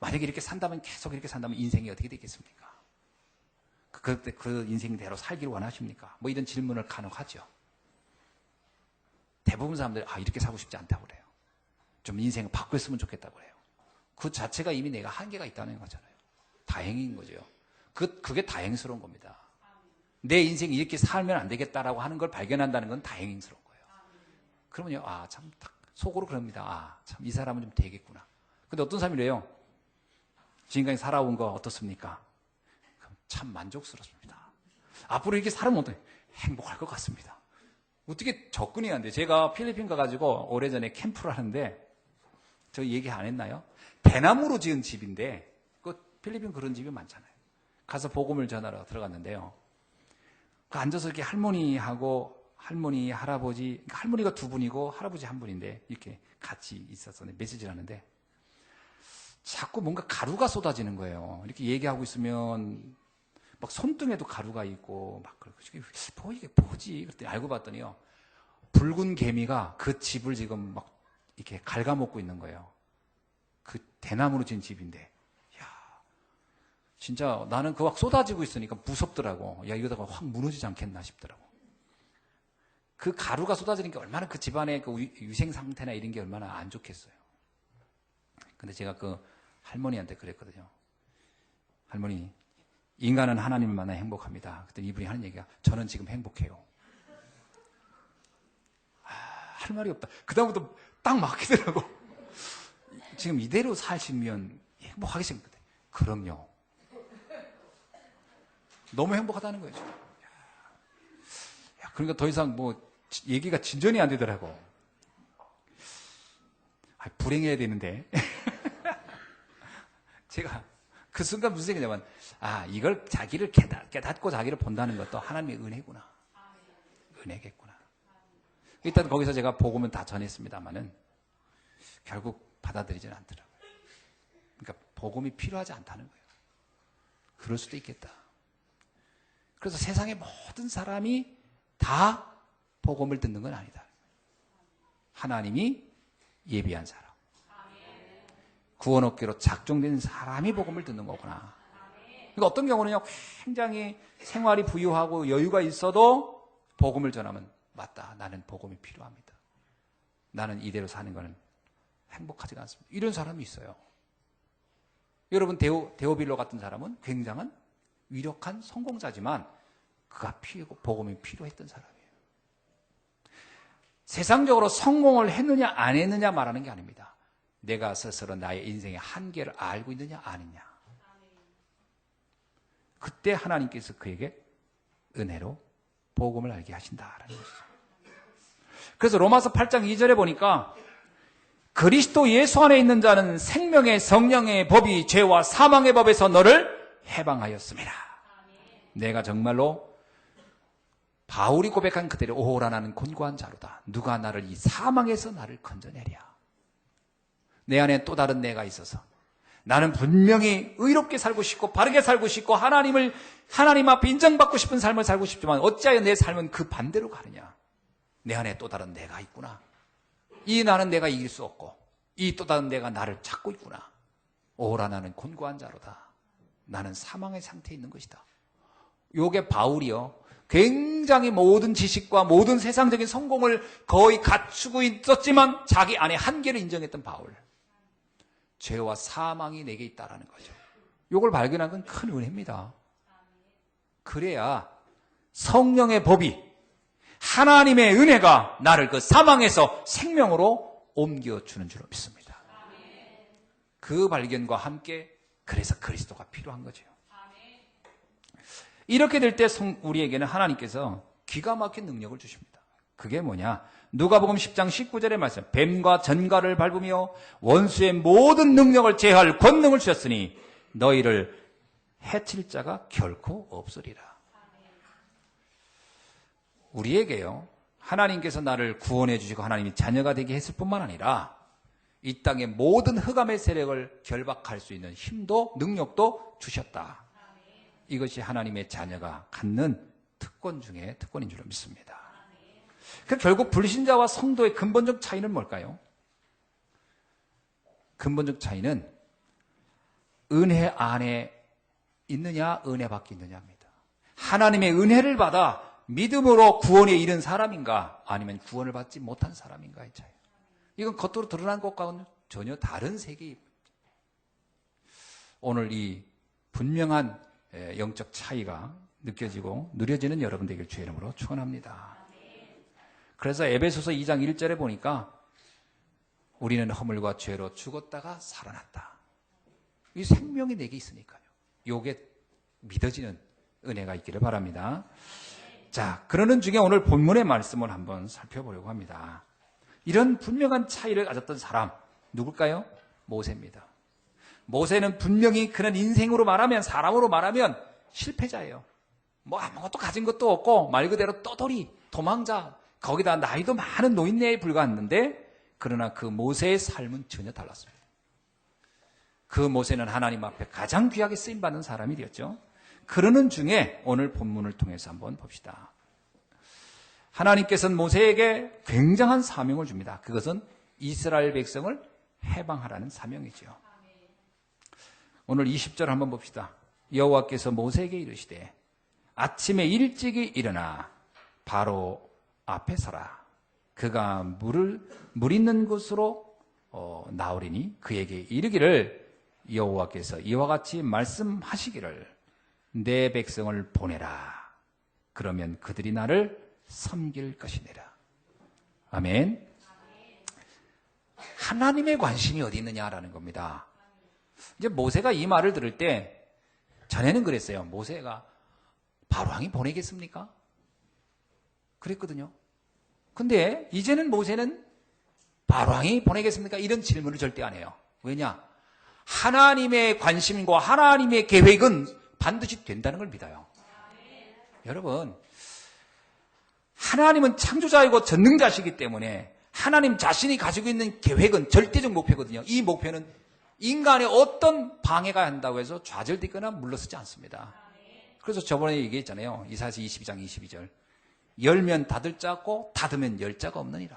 [SPEAKER 1] 만약에 이렇게 산다면 계속 이렇게 산다면 인생이 어떻게 되겠습니까? 그 인생대로 살기를 원하십니까? 뭐 이런 질문을 간혹 하죠. 대부분 사람들이 이렇게 살고 싶지 않다고 그래요. 좀 인생을 바꿨으면 좋겠다고 그래요. 그 자체가 이미 내가 한계가 있다는 거잖아요. 다행인 거죠. 그게 다행스러운 겁니다. 내 인생이 이렇게 살면 안 되겠다라고 하는 걸 발견한다는 건 다행스러운 거예요. 그러면요, 참 속으로 그럽니다. 참 이 사람은 좀 되겠구나. 근데 어떤 사람이래요? 지금까지 살아온 거 어떻습니까? 그럼 참 만족스럽습니다. 앞으로 이렇게 살면 어떻게 행복할 것 같습니다. 어떻게 접근이 안 돼요? 제가 필리핀 가가지고 오래전에 캠프를 하는데 저 얘기 안 했나요? 대나무로 지은 집인데 필리핀 그런 집이 많잖아요. 가서 복음을 전하러 들어갔는데요. 앉아서 이렇게 할머니하고 할머니, 할아버지, 할머니가 두 분이고 할아버지 한 분인데 이렇게 같이 있어서 메시지를 하는데 자꾸 뭔가 가루가 쏟아지는 거예요. 이렇게 얘기하고 있으면 막 손등에도 가루가 있고 막 그러고 이게 뭐지? 그랬더니 알고 봤더니요. 붉은 개미가 그 집을 지금 막 이렇게 갉아먹고 있는 거예요. 그 대나무로 지은 집인데. 진짜 나는 그 막 쏟아지고 있으니까 무섭더라고. 이러다가 확 무너지지 않겠나 싶더라고. 그 가루가 쏟아지는 게 얼마나 그 집안의 그 위생 상태나 이런 게 얼마나 안 좋겠어요. 근데 제가 그 할머니한테 그랬거든요. 할머니, 인간은 하나님을 만나 행복합니다. 그랬더니 이분이 하는 얘기가 저는 지금 행복해요. 할 말이 없다. 그다음부터 딱 막히더라고. 지금 이대로 사시면 행복하겠습니까? 그럼요. 너무 행복하다는 거죠. 그러니까 더 이상 뭐 얘기가 진전이 안 되더라고. 불행해야 되는데 제가 그 순간 무슨 생각이냐면, 이걸 자기를 깨닫고 자기를 본다는 것도 하나님의 은혜구나. 은혜겠구나. 일단 거기서 제가 복음은 다 전했습니다만은 결국 받아들이지는 않더라고요. 그러니까 복음이 필요하지 않다는 거예요. 그럴 수도 있겠다. 그래서 세상의 모든 사람이 다 복음을 듣는 건 아니다. 하나님이 예비한 사람, 구원 얻기로 작정된 사람이 복음을 듣는 거구나. 그러니까 어떤 경우는요, 굉장히 생활이 부유하고 여유가 있어도 복음을 전하면, 맞다, 나는 복음이 필요합니다. 나는 이대로 사는 거는 행복하지가 않습니다. 이런 사람이 있어요. 여러분, 데오빌로 같은 사람은 굉장한 위력한 성공자지만 그가 복음이 필요했던 사람이에요. 세상적으로 성공을 했느냐 안 했느냐 말하는 게 아닙니다. 내가 스스로 나의 인생의 한계를 알고 있느냐 아니냐. 그때 하나님께서 그에게 은혜로 복음을 알게 하신다라는 것이죠. 그래서 로마서 8장 2절에 보니까 그리스도 예수 안에 있는 자는 생명의 성령의 법이 죄와 사망의 법에서 너를 해방하였습니다. 내가 정말로 바울이 고백한 그대로 오호라 나는 곤고한 자로다. 누가 나를 이 사망에서 나를 건져내랴. 내 안에 또 다른 내가 있어서 나는 분명히 의롭게 살고 싶고 바르게 살고 싶고 하나님 앞에 인정받고 싶은 삶을 살고 싶지만 어찌하여 내 삶은 그 반대로 가느냐. 내 안에 또 다른 내가 있구나. 이 나는 내가 이길 수 없고 이 또 다른 내가 나를 찾고 있구나. 오호라 나는 곤고한 자로다. 나는 사망의 상태에 있는 것이다. 요게 바울이요. 굉장히 모든 지식과 모든 세상적인 성공을 거의 갖추고 있었지만 자기 안에 한계를 인정했던 바울. 죄와 사망이 내게 있다라는 거죠. 요걸 발견한 건 큰 은혜입니다. 그래야 성령의 법이 하나님의 은혜가 나를 그 사망에서 생명으로 옮겨주는 줄 믿습니다. 그 발견과 함께 그래서 그리스도가 필요한 거죠. 이렇게 될 때 우리에게는 하나님께서 기가 막힌 능력을 주십니다. 그게 뭐냐? 누가복음 10장 19절의 말씀. 뱀과 전갈을 밟으며 원수의 모든 능력을 제할 권능을 주셨으니 너희를 해칠 자가 결코 없으리라. 우리에게요, 하나님께서 나를 구원해 주시고 하나님이 자녀가 되게 했을 뿐만 아니라 이 땅의 모든 흑암의 세력을 결박할 수 있는 힘도 능력도 주셨다. 이것이 하나님의 자녀가 갖는 특권 중에 특권인 줄 믿습니다. 결국 불신자와 성도의 근본적 차이는 뭘까요? 근본적 차이는 은혜 안에 있느냐 은혜 밖에 있느냐입니다. 하나님의 은혜를 받아 믿음으로 구원에 이른 사람인가 아니면 구원을 받지 못한 사람인가의 차이. 이건 겉으로 드러난 것과는 전혀 다른 세계입니다. 오늘 이 분명한 영적 차이가 느껴지고 누려지는 여러분 되길 주의 이름으로 축원합니다. 그래서 에베소서 2장 1절에 보니까 우리는 허물과 죄로 죽었다가 살아났다. 이 생명이 내게 있으니까요. 요게 믿어지는 은혜가 있기를 바랍니다. 자, 그러는 중에 오늘 본문의 말씀을 한번 살펴보려고 합니다. 이런 분명한 차이를 가졌던 사람 누굴까요? 모세입니다. 모세는 분명히 그는 인생으로 말하면 사람으로 말하면 실패자예요. 뭐 아무것도 가진 것도 없고 말 그대로 떠돌이 도망자 거기다 나이도 많은 노인네에 불과했는데 그러나 그 모세의 삶은 전혀 달랐습니다. 그 모세는 하나님 앞에 가장 귀하게 쓰임받는 사람이 되었죠. 그러는 중에 오늘 본문을 통해서 한번 봅시다. 하나님께서는 모세에게 굉장한 사명을 줍니다. 그것은 이스라엘 백성을 해방하라는 사명이죠. 오늘 20절 한번 봅시다. 여호와께서 모세에게 이르시되 아침에 일찍이 일어나 바로 앞에 서라. 그가 물 있는 곳으로 나오리니 그에게 이르기를 여호와께서 이와 같이 말씀하시기를 내 백성을 보내라. 그러면 그들이 나를 섬길 것이니라. 아멘. 하나님의 관심이 어디 있느냐라는 겁니다. 이제 모세가 이 말을 들을 때 전에는 그랬어요. 모세가 바로왕이 보내겠습니까? 그랬거든요. 근데 이제는 모세는 바로왕이 보내겠습니까? 이런 질문을 절대 안 해요. 왜냐? 하나님의 관심과 하나님의 계획은 반드시 된다는 걸 믿어요. 여러분, 하나님은 창조자이고 전능자시기 때문에 하나님 자신이 가지고 있는 계획은 절대적 목표거든요. 이 목표는 인간의 어떤 방해가 한다고 해서 좌절되거나 물러서지 않습니다. 그래서 저번에 얘기했잖아요. 이사야서 22장 22절. 열면 닫을 자고 닫으면 열 자가 없느니라.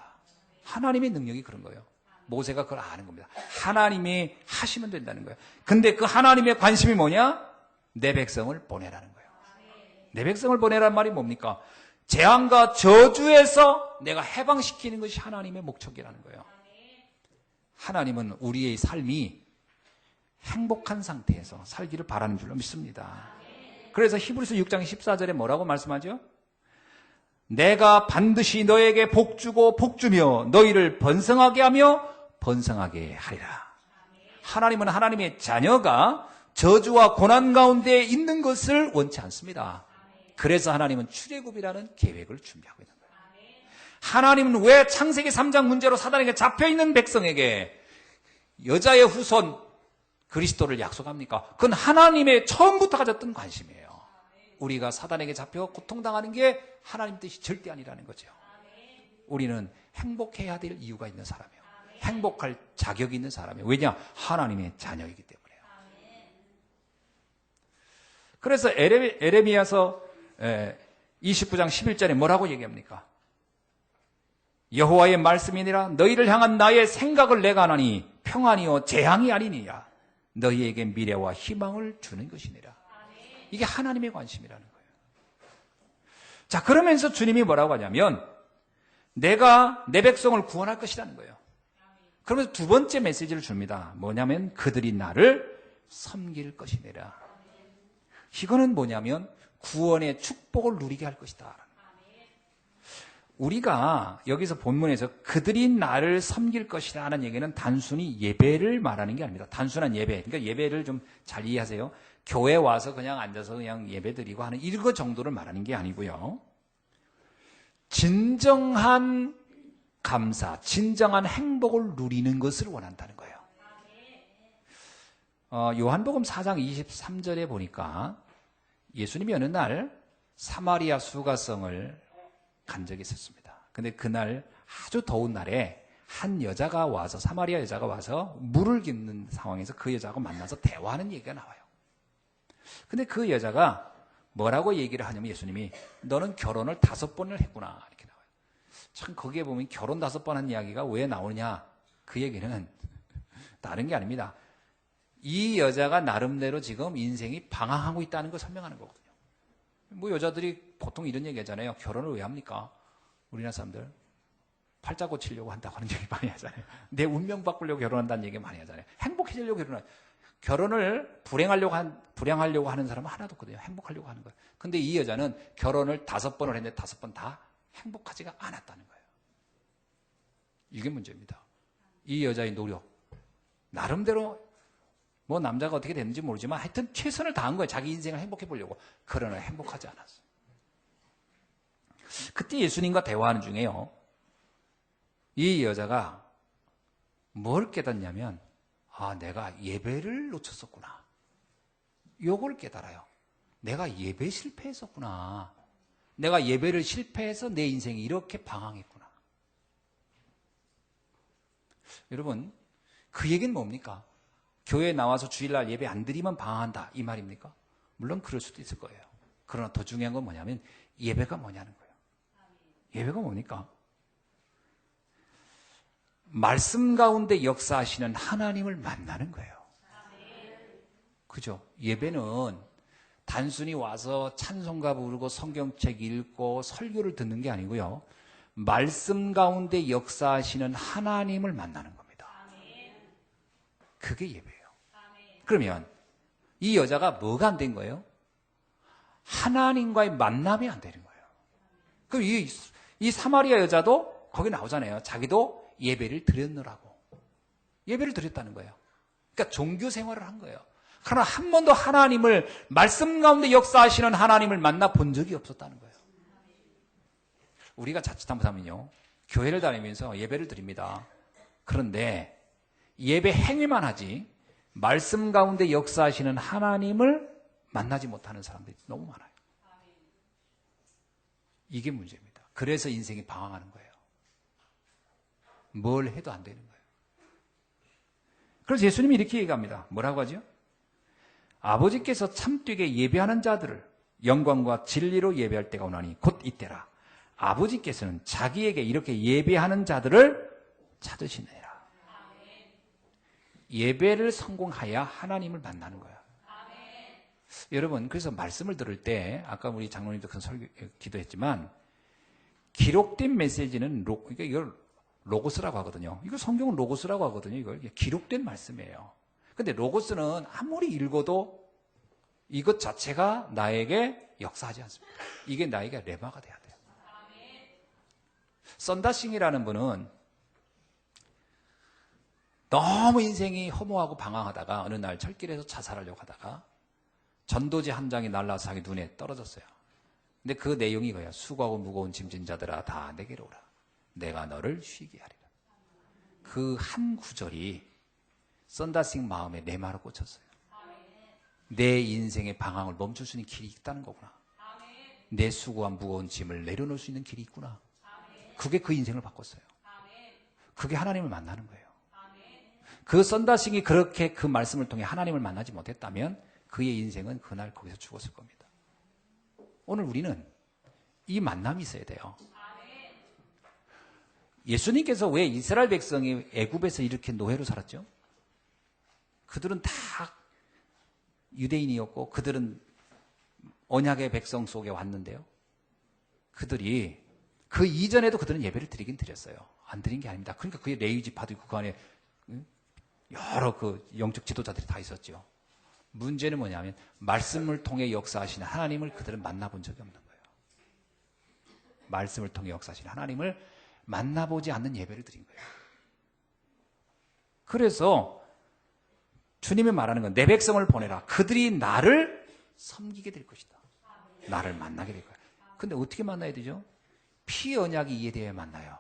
[SPEAKER 1] 하나님의 능력이 그런 거예요. 모세가 그걸 아는 겁니다. 하나님이 하시면 된다는 거예요. 근데 그 하나님의 관심이 뭐냐? 내 백성을 보내라는 거예요. 내 백성을 보내라는 말이 뭡니까? 재앙과 저주에서 내가 해방시키는 것이 하나님의 목적이라는 거예요. 하나님은 우리의 삶이 행복한 상태에서 살기를 바라는 줄로 믿습니다. 그래서 히브리서 6장 14절에 뭐라고 말씀하죠? 내가 반드시 너에게 복주고 복주며 너희를 번성하게 하며 번성하게 하리라. 하나님은 하나님의 자녀가 저주와 고난 가운데 있는 것을 원치 않습니다. 그래서 하나님은 출애굽이라는 계획을 준비하고 있는 거예요. 하나님은 왜 창세기 3장 문제로 사단에게 잡혀있는 백성에게 여자의 후손 그리스도를 약속합니까? 그건 하나님의 처음부터 가졌던 관심이에요. 우리가 사단에게 잡혀 고통당하는 게 하나님 뜻이 절대 아니라는 거죠. 우리는 행복해야 될 이유가 있는 사람이에요. 행복할 자격이 있는 사람이에요. 왜냐? 하나님의 자녀이기 때문에요. 그래서 에레미야서 29장 11절에 뭐라고 얘기합니까? 여호와의 말씀이니라 너희를 향한 나의 생각을 내가 하나니 평안이요 재앙이 아니니라. 너희에게 미래와 희망을 주는 것이니라. 이게 하나님의 관심이라는 거예요. 자, 그러면서 주님이 뭐라고 하냐면 내가 내 백성을 구원할 것이라는 거예요. 그러면서 두 번째 메시지를 줍니다. 뭐냐면 그들이 나를 섬길 것이니라. 이거는 뭐냐면 구원의 축복을 누리게 할 것이다. 우리가 여기서 본문에서 그들이 나를 섬길 것이다 하는 얘기는 단순히 예배를 말하는 게 아닙니다. 단순한 예배. 그러니까 예배를 좀 잘 이해하세요. 교회 와서 그냥 앉아서 그냥 예배 드리고 하는 이거 정도를 말하는 게 아니고요. 진정한 감사, 진정한 행복을 누리는 것을 원한다는 거예요. 요한복음 4장 23절에 보니까 예수님이 어느 날 사마리아 수가성을 간 적이 있었습니다. 근데 그날 아주 더운 날에 한 여자가 와서 사마리아 여자가 와서 물을 깃는 상황에서 그 여자하고 만나서 대화하는 얘기가 나와요. 근데 그 여자가 뭐라고 얘기를 하냐면 예수님이 너는 결혼을 5번을 했구나 이렇게 나와요. 참 거기에 보면 결혼 5번 한 이야기가 왜 나오냐? 그 얘기는 다른 게 아닙니다. 이 여자가 나름대로 지금 인생이 방황하고 있다는 걸 설명하는 거거든요. 뭐 여자들이 보통 이런 얘기 하잖아요. 결혼을 왜 합니까? 우리나라 사람들 팔자 고치려고 한다고 하는 얘기 많이 하잖아요. 내 운명 바꾸려고 결혼한다는 얘기 많이 하잖아요. 행복해지려고 결혼해요. 결혼을 불행하려고 하는 사람은 하나도 없거든요. 행복하려고 하는 거예요. 근데 이 여자는 결혼을 5번을 했는데 5번 다 행복하지가 않았다는 거예요. 이게 문제입니다. 이 여자의 노력. 나름대로 뭐 남자가 어떻게 됐는지 모르지만 하여튼 최선을 다한 거예요. 자기 인생을 행복해 보려고. 그러나 행복하지 않았어요. 그때 예수님과 대화하는 중에요. 이 여자가 뭘 깨닫냐면 내가 예배를 놓쳤었구나. 요걸 깨달아요. 내가 예배 실패했었구나. 내가 예배를 실패해서 내 인생이 이렇게 방황했구나. 여러분, 그 얘기는 뭡니까? 교회에 나와서 주일날 예배 안 드리면 방황한다 이 말입니까? 물론 그럴 수도 있을 거예요. 그러나 더 중요한 건 뭐냐면 예배가 뭐냐는 거예요. 예배가 뭡니까? 말씀 가운데 역사하시는 하나님을 만나는 거예요. 그죠? 예배는 단순히 와서 찬송가 부르고 성경책 읽고 설교를 듣는 게 아니고요. 말씀 가운데 역사하시는 하나님을 만나는 겁니다. 그게 예배예요. 그러면 이 여자가 뭐가 안 된 거예요? 하나님과의 만남이 안 되는 거예요. 그럼 이 사마리아 여자도 거기 나오잖아요. 자기도 예배를 드렸느라고. 예배를 드렸다는 거예요. 그러니까 종교 생활을 한 거예요. 그러나 한 번도 하나님을 말씀 가운데 역사하시는 하나님을 만나 본 적이 없었다는 거예요. 우리가 자칫 잘못하면요. 교회를 다니면서 예배를 드립니다. 그런데 예배 행위만 하지 말씀 가운데 역사하시는 하나님을 만나지 못하는 사람들이 너무 많아요. 이게 문제입니다. 그래서 인생이 방황하는 거예요. 뭘 해도 안 되는 거예요. 그래서 예수님이 이렇게 얘기합니다. 뭐라고 하죠? 아버지께서 참되게 예배하는 자들을 영광과 진리로 예배할 때가 오나니 곧 이때라. 아버지께서는 자기에게 이렇게 예배하는 자들을 찾으시느니라. 예배를 성공하여 하나님을 만나는 거야. 여러분, 그래서 말씀을 들을 때 아까 우리 장로님도 기도했지만 기록된 메시지는 그러니까 이걸 로고스라고 하거든요. 이거 성경은 로고스라고 하거든요. 이걸 기록된 말씀이에요. 근데 로고스는 아무리 읽어도 이것 자체가 나에게 역사하지 않습니다. 이게 나에게 레마가 돼야 돼요. 썬다싱이라는 분은 너무 인생이 허무하고 방황하다가 어느 날 철길에서 자살하려고 하다가 전도지 한 장이 날라서 자기 눈에 떨어졌어요. 근데 그 내용이 이거예요. 수고하고 무거운 짐진 자들아 다 내게로 오라. 내가 너를 쉬게 하리라. 그 한 구절이 썬다싱 마음에 레마로 꽂혔어요. 내 인생의 방황을 멈출 수 있는 길이 있다는 거구나. 내 수고와 무거운 짐을 내려놓을 수 있는 길이 있구나. 그게 그 인생을 바꿨어요. 그게 하나님을 만나는 거예요. 그 썬다싱이 그렇게 그 말씀을 통해 하나님을 만나지 못했다면 그의 인생은 그날 거기서 죽었을 겁니다. 오늘 우리는 이 만남이 있어야 돼요. 예수님께서 왜 이스라엘 백성이 애굽에서 이렇게 노예로 살았죠? 그들은 다 유대인이었고 그들은 언약의 백성 속에 왔는데요. 그들이 그 이전에도 그들은 예배를 드리긴 드렸어요. 안 드린 게 아닙니다. 그러니까 그의 레위 지파도 있고 그 안에 여러 그 영적 지도자들이 다 있었죠. 문제는 뭐냐면 말씀을 통해 역사하시는 하나님을 그들은 만나본 적이 없는 거예요. 말씀을 통해 역사하시는 하나님을 만나보지 않는 예배를 드린 거예요. 그래서 주님이 말하는 건 내 백성을 보내라. 그들이 나를 섬기게 될 것이다. 나를 만나게 될 거야. 근데 어떻게 만나야 되죠? 피 언약이 이해되어야 만나요.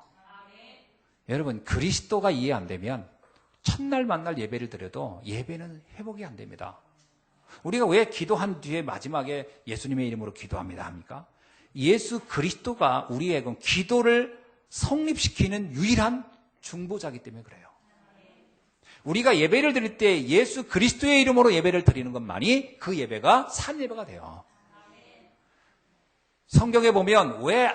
[SPEAKER 1] 여러분, 그리스도가 이해 안 되면 첫날 만날 예배를 드려도 예배는 회복이 안 됩니다. 우리가 왜 기도한 뒤에 마지막에 예수님의 이름으로 기도합니다 합니까? 예수 그리스도가 우리의 기도를 성립시키는 유일한 중보자이기 때문에 그래요. 우리가 예배를 드릴 때 예수 그리스도의 이름으로 예배를 드리는 것만이 그 예배가 산 예배가 돼요. 성경에 보면 왜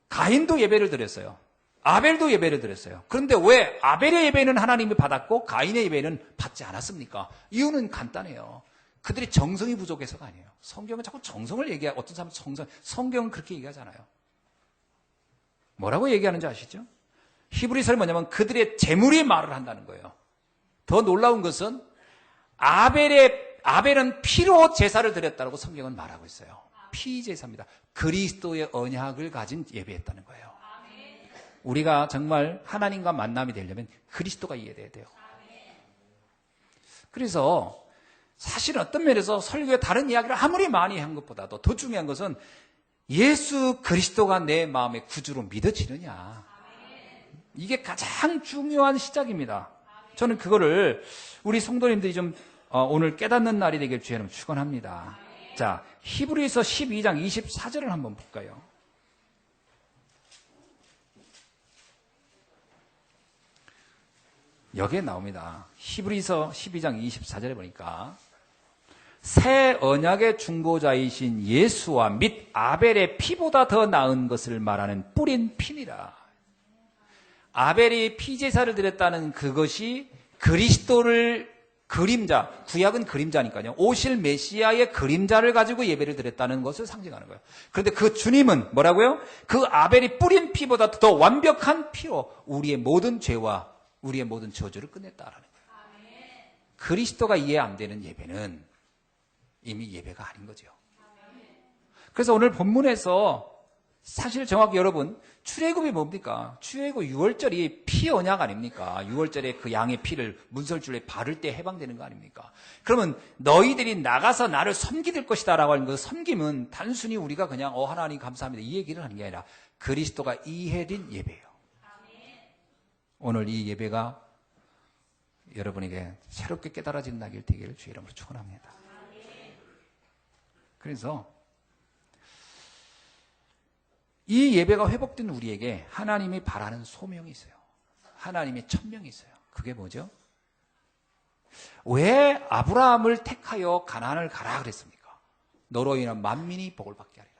[SPEAKER 1] 가인도 예배를 드렸어요? 아벨도 예배를 드렸어요. 그런데 왜 아벨의 예배는 하나님이 받았고 가인의 예배는 받지 않았습니까? 이유는 간단해요. 그들이 정성이 부족해서가 아니에요. 성경은 자꾸 정성을 얘기하고 어떤 사람은 성경은 그렇게 얘기하잖아요. 뭐라고 얘기하는지 아시죠? 히브리서는 뭐냐면 그들의 재물이 말을 한다는 거예요. 더 놀라운 것은 아벨은 피로 제사를 드렸다고 성경은 말하고 있어요. 피 제사입니다. 그리스도의 언약을 가진 예배했다는 거예요. 우리가 정말 하나님과 만남이 되려면 그리스도가 이해돼야 돼요. 그래서 사실 어떤 면에서 설교에 다른 이야기를 아무리 많이 한 것보다도 더 중요한 것은 예수 그리스도가 내 마음의 구주로 믿어지느냐. 이게 가장 중요한 시작입니다. 저는 그거를 우리 성도님들이 좀 오늘 깨닫는 날이 되길 주의 이름으로 축원합니다. 자, 히브리서 12장 24절을 한번 볼까요? 여기에 나옵니다. 히브리서 12장 24절에 보니까 새 언약의 중보자이신 예수와 및 아벨의 피보다 더 나은 것을 말하는 뿌린 피니라. 아벨이 피제사를 드렸다는 그것이 그리스도를 그림자, 구약은 그림자니까요. 오실 메시아의 그림자를 가지고 예배를 드렸다는 것을 상징하는 거예요. 그런데 그 주님은 뭐라고요? 그 아벨이 뿌린 피보다 더 완벽한 피로 우리의 모든 죄와 우리의 모든 저주를 끝냈다라는 거예요. 그리스도가 이해 안 되는 예배는 이미 예배가 아닌 거죠. 그래서 오늘 본문에서 사실 정확히 여러분 출애굽이 뭡니까? 출애굽 6월절이 피 언약 아닙니까? 6월절에 그 양의 피를 문설줄에 바를 때 해방되는 거 아닙니까? 그러면 너희들이 나가서 나를 섬기될 것이다 라고 하는 그 섬김은 단순히 우리가 그냥 하나님 감사합니다 이 얘기를 하는 게 아니라 그리스도가 이해된 예배예요. 오늘 이 예배가 여러분에게 새롭게 깨달아진 낙일 되기를 주의 이름으로 축원합니다. 그래서 이 예배가 회복된 우리에게 하나님이 바라는 소명이 있어요. 하나님의 천명이 있어요. 그게 뭐죠? 왜 아브라함을 택하여 가나안을 가라 그랬습니까? 너로 인한 만민이 복을 받게 하리라.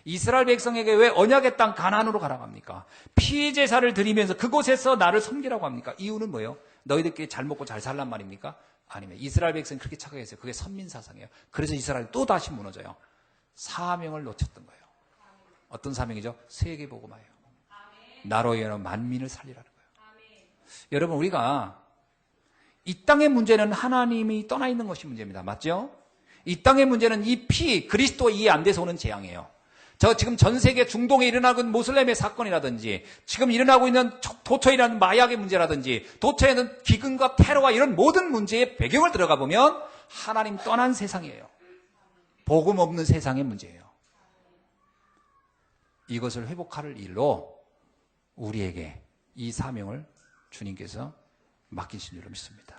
[SPEAKER 1] 이스라엘 백성에게 왜 언약의 땅 가나안으로 가라고 합니까? 피의 제사를 드리면서 그곳에서 나를 섬기라고 합니까? 이유는 뭐예요? 너희들끼리 잘 먹고 잘 살란 말입니까? 아니면 이스라엘 백성이 그렇게 착각했어요. 그게 선민사상이에요. 그래서 이스라엘이 또 다시 무너져요. 사명을 놓쳤던 거예요. 어떤 사명이죠? 세계복음화예요. 나로 인한 만민을 살리라는 거예요. 여러분, 우리가 이 땅의 문제는 하나님이 떠나 있는 것이 문제입니다. 맞죠? 이 땅의 문제는 이 피, 그리스도 이해 안 돼서 오는 재앙이에요. 지금 전 세계 중동에 일어나고 있는 모슬렘의 사건이라든지, 지금 일어나고 있는 도처에 마약의 문제라든지, 도처에 있는 기근과 테러와 이런 모든 문제의 배경을 들어가 보면 하나님 떠난 세상이에요. 복음 없는 세상의 문제예요. 이것을 회복할 일로 우리에게 이 사명을 주님께서 맡기신 줄로 믿습니다.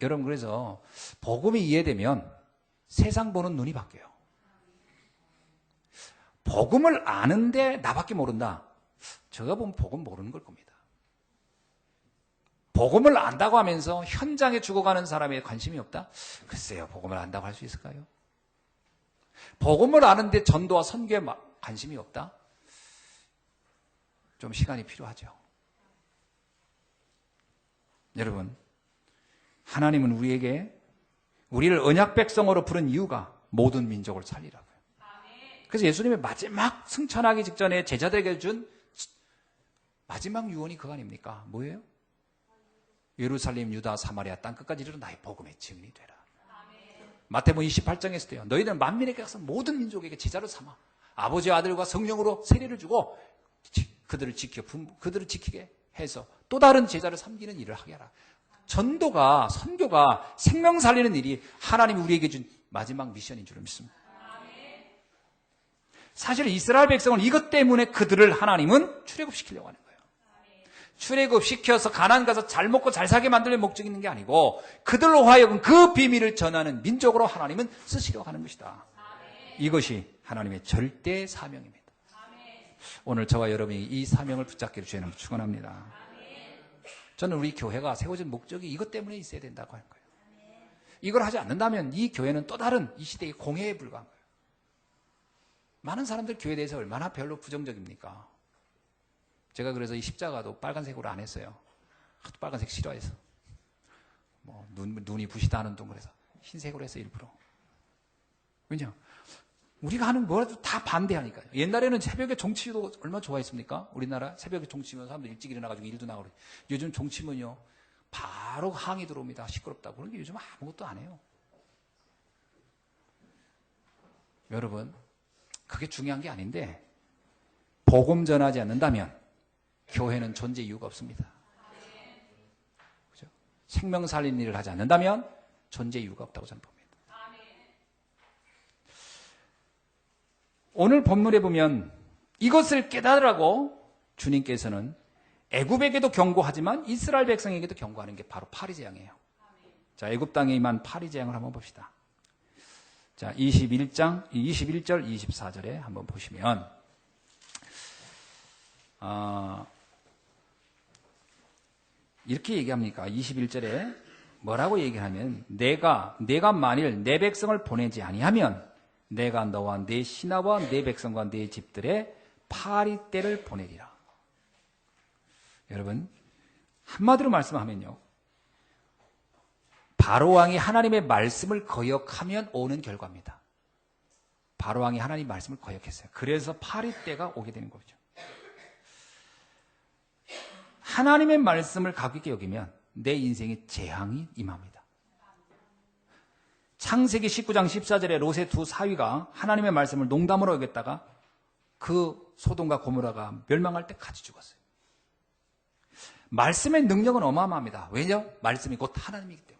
[SPEAKER 1] 여러분, 그래서 복음이 이해되면 세상 보는 눈이 바뀌어요. 복음을 아는데 나밖에 모른다. 제가 보면 복음 모르는 걸 겁니다. 복음을 안다고 하면서 현장에 죽어가는 사람에 관심이 없다? 글쎄요, 복음을 안다고 할 수 있을까요? 복음을 아는데 전도와 선교에 관심이 없다? 좀 시간이 필요하죠. 여러분, 하나님은 우리를 언약 백성으로 부른 이유가 모든 민족을 살리라고요. 그래서 예수님의 마지막 승천하기 직전에 제자들에게 준 마지막 유언이 그거 아닙니까? 뭐예요? 예루살렘, 유다, 사마리아 땅끝까지 이르러 나의 복음의 증인이 되라. 마태복음 28장에서 돼요. 너희들은 만민에게 가서 모든 민족에게 제자를 삼아 아버지와 아들과 성령으로 세례를 주고 그들을 지키게 해서 또 다른 제자를 섬기는 일을 하게 하라. 전도가, 선교가 생명 살리는 일이 하나님이 우리에게 준 마지막 미션인 줄 믿습니다. 사실 이스라엘 백성은 이것 때문에 그들을 하나님은 출애굽시키려고 하는 거예요. 출애굽시켜서 가나안 가서 잘 먹고 잘 살게 만들려는 목적이 있는 게 아니고 그들로 하여금 그 비밀을 전하는 민족으로 하나님은 쓰시려고 하는 것이다. 이것이 하나님의 절대 사명입니다. 오늘 저와 여러분이 이 사명을 붙잡기를 주님 축원합니다. 저는 우리 교회가 세워진 목적이 이것 때문에 있어야 된다고 하는 거예요. 이걸 하지 않는다면 이 교회는 또 다른 이 시대의 공회에 불과한 거예요. 많은 사람들 교회에 대해서 얼마나 별로 부정적입니까? 제가 그래서 이 십자가도 빨간색으로 안 했어요. 하도 빨간색 싫어해서. 눈이 부시다 하는 둥 그래서 흰색으로 해서 일부러. 왜냐? 우리가 하는 뭐라도 다 반대하니까요. 옛날에는 새벽에 종치도 얼마나 좋아했습니까? 우리나라 새벽에 종치면 사람들 일찍 일어나가지고 일도 나가고. 요즘 종치면요, 바로 항의 들어옵니다. 시끄럽다고. 그런 게 요즘 아무것도 안 해요. 여러분, 그게 중요한 게 아닌데 복음 전하지 않는다면 교회는 존재 이유가 없습니다. 그죠? 생명 살리는 일을 하지 않는다면 존재 이유가 없다고 저는 봅니다. 오늘 본문에 보면 이것을 깨달으라고 주님께서는 애굽에게도 경고하지만 이스라엘 백성에게도 경고하는 게 바로 파리재앙이에요. 자, 애굽 땅에 임한 파리재앙을 한번 봅시다. 자, 21절, 24절에 한번 보시면, 이렇게 얘기합니까? 21절에 뭐라고 얘기하면, 내가 만일 내 백성을 보내지 아니하면, 내가 너와 내 신하와 내 백성과 내 집들의 파리떼를 보내리라. 여러분, 한마디로 말씀하면요, 바로왕이 하나님의 말씀을 거역하면 오는 결과입니다. 바로왕이 하나님의 말씀을 거역했어요. 그래서 파리떼가 오게 되는 거죠. 하나님의 말씀을 가볍게 여기면 내 인생에 재앙이 임합니다. 창세기 19장 14절에 롯의 두 사위가 하나님의 말씀을 농담으로 여겼다가 그 소돔과 고모라가 멸망할 때 같이 죽었어요. 말씀의 능력은 어마어마합니다. 왜냐? 말씀이 곧 하나님이기 때문에.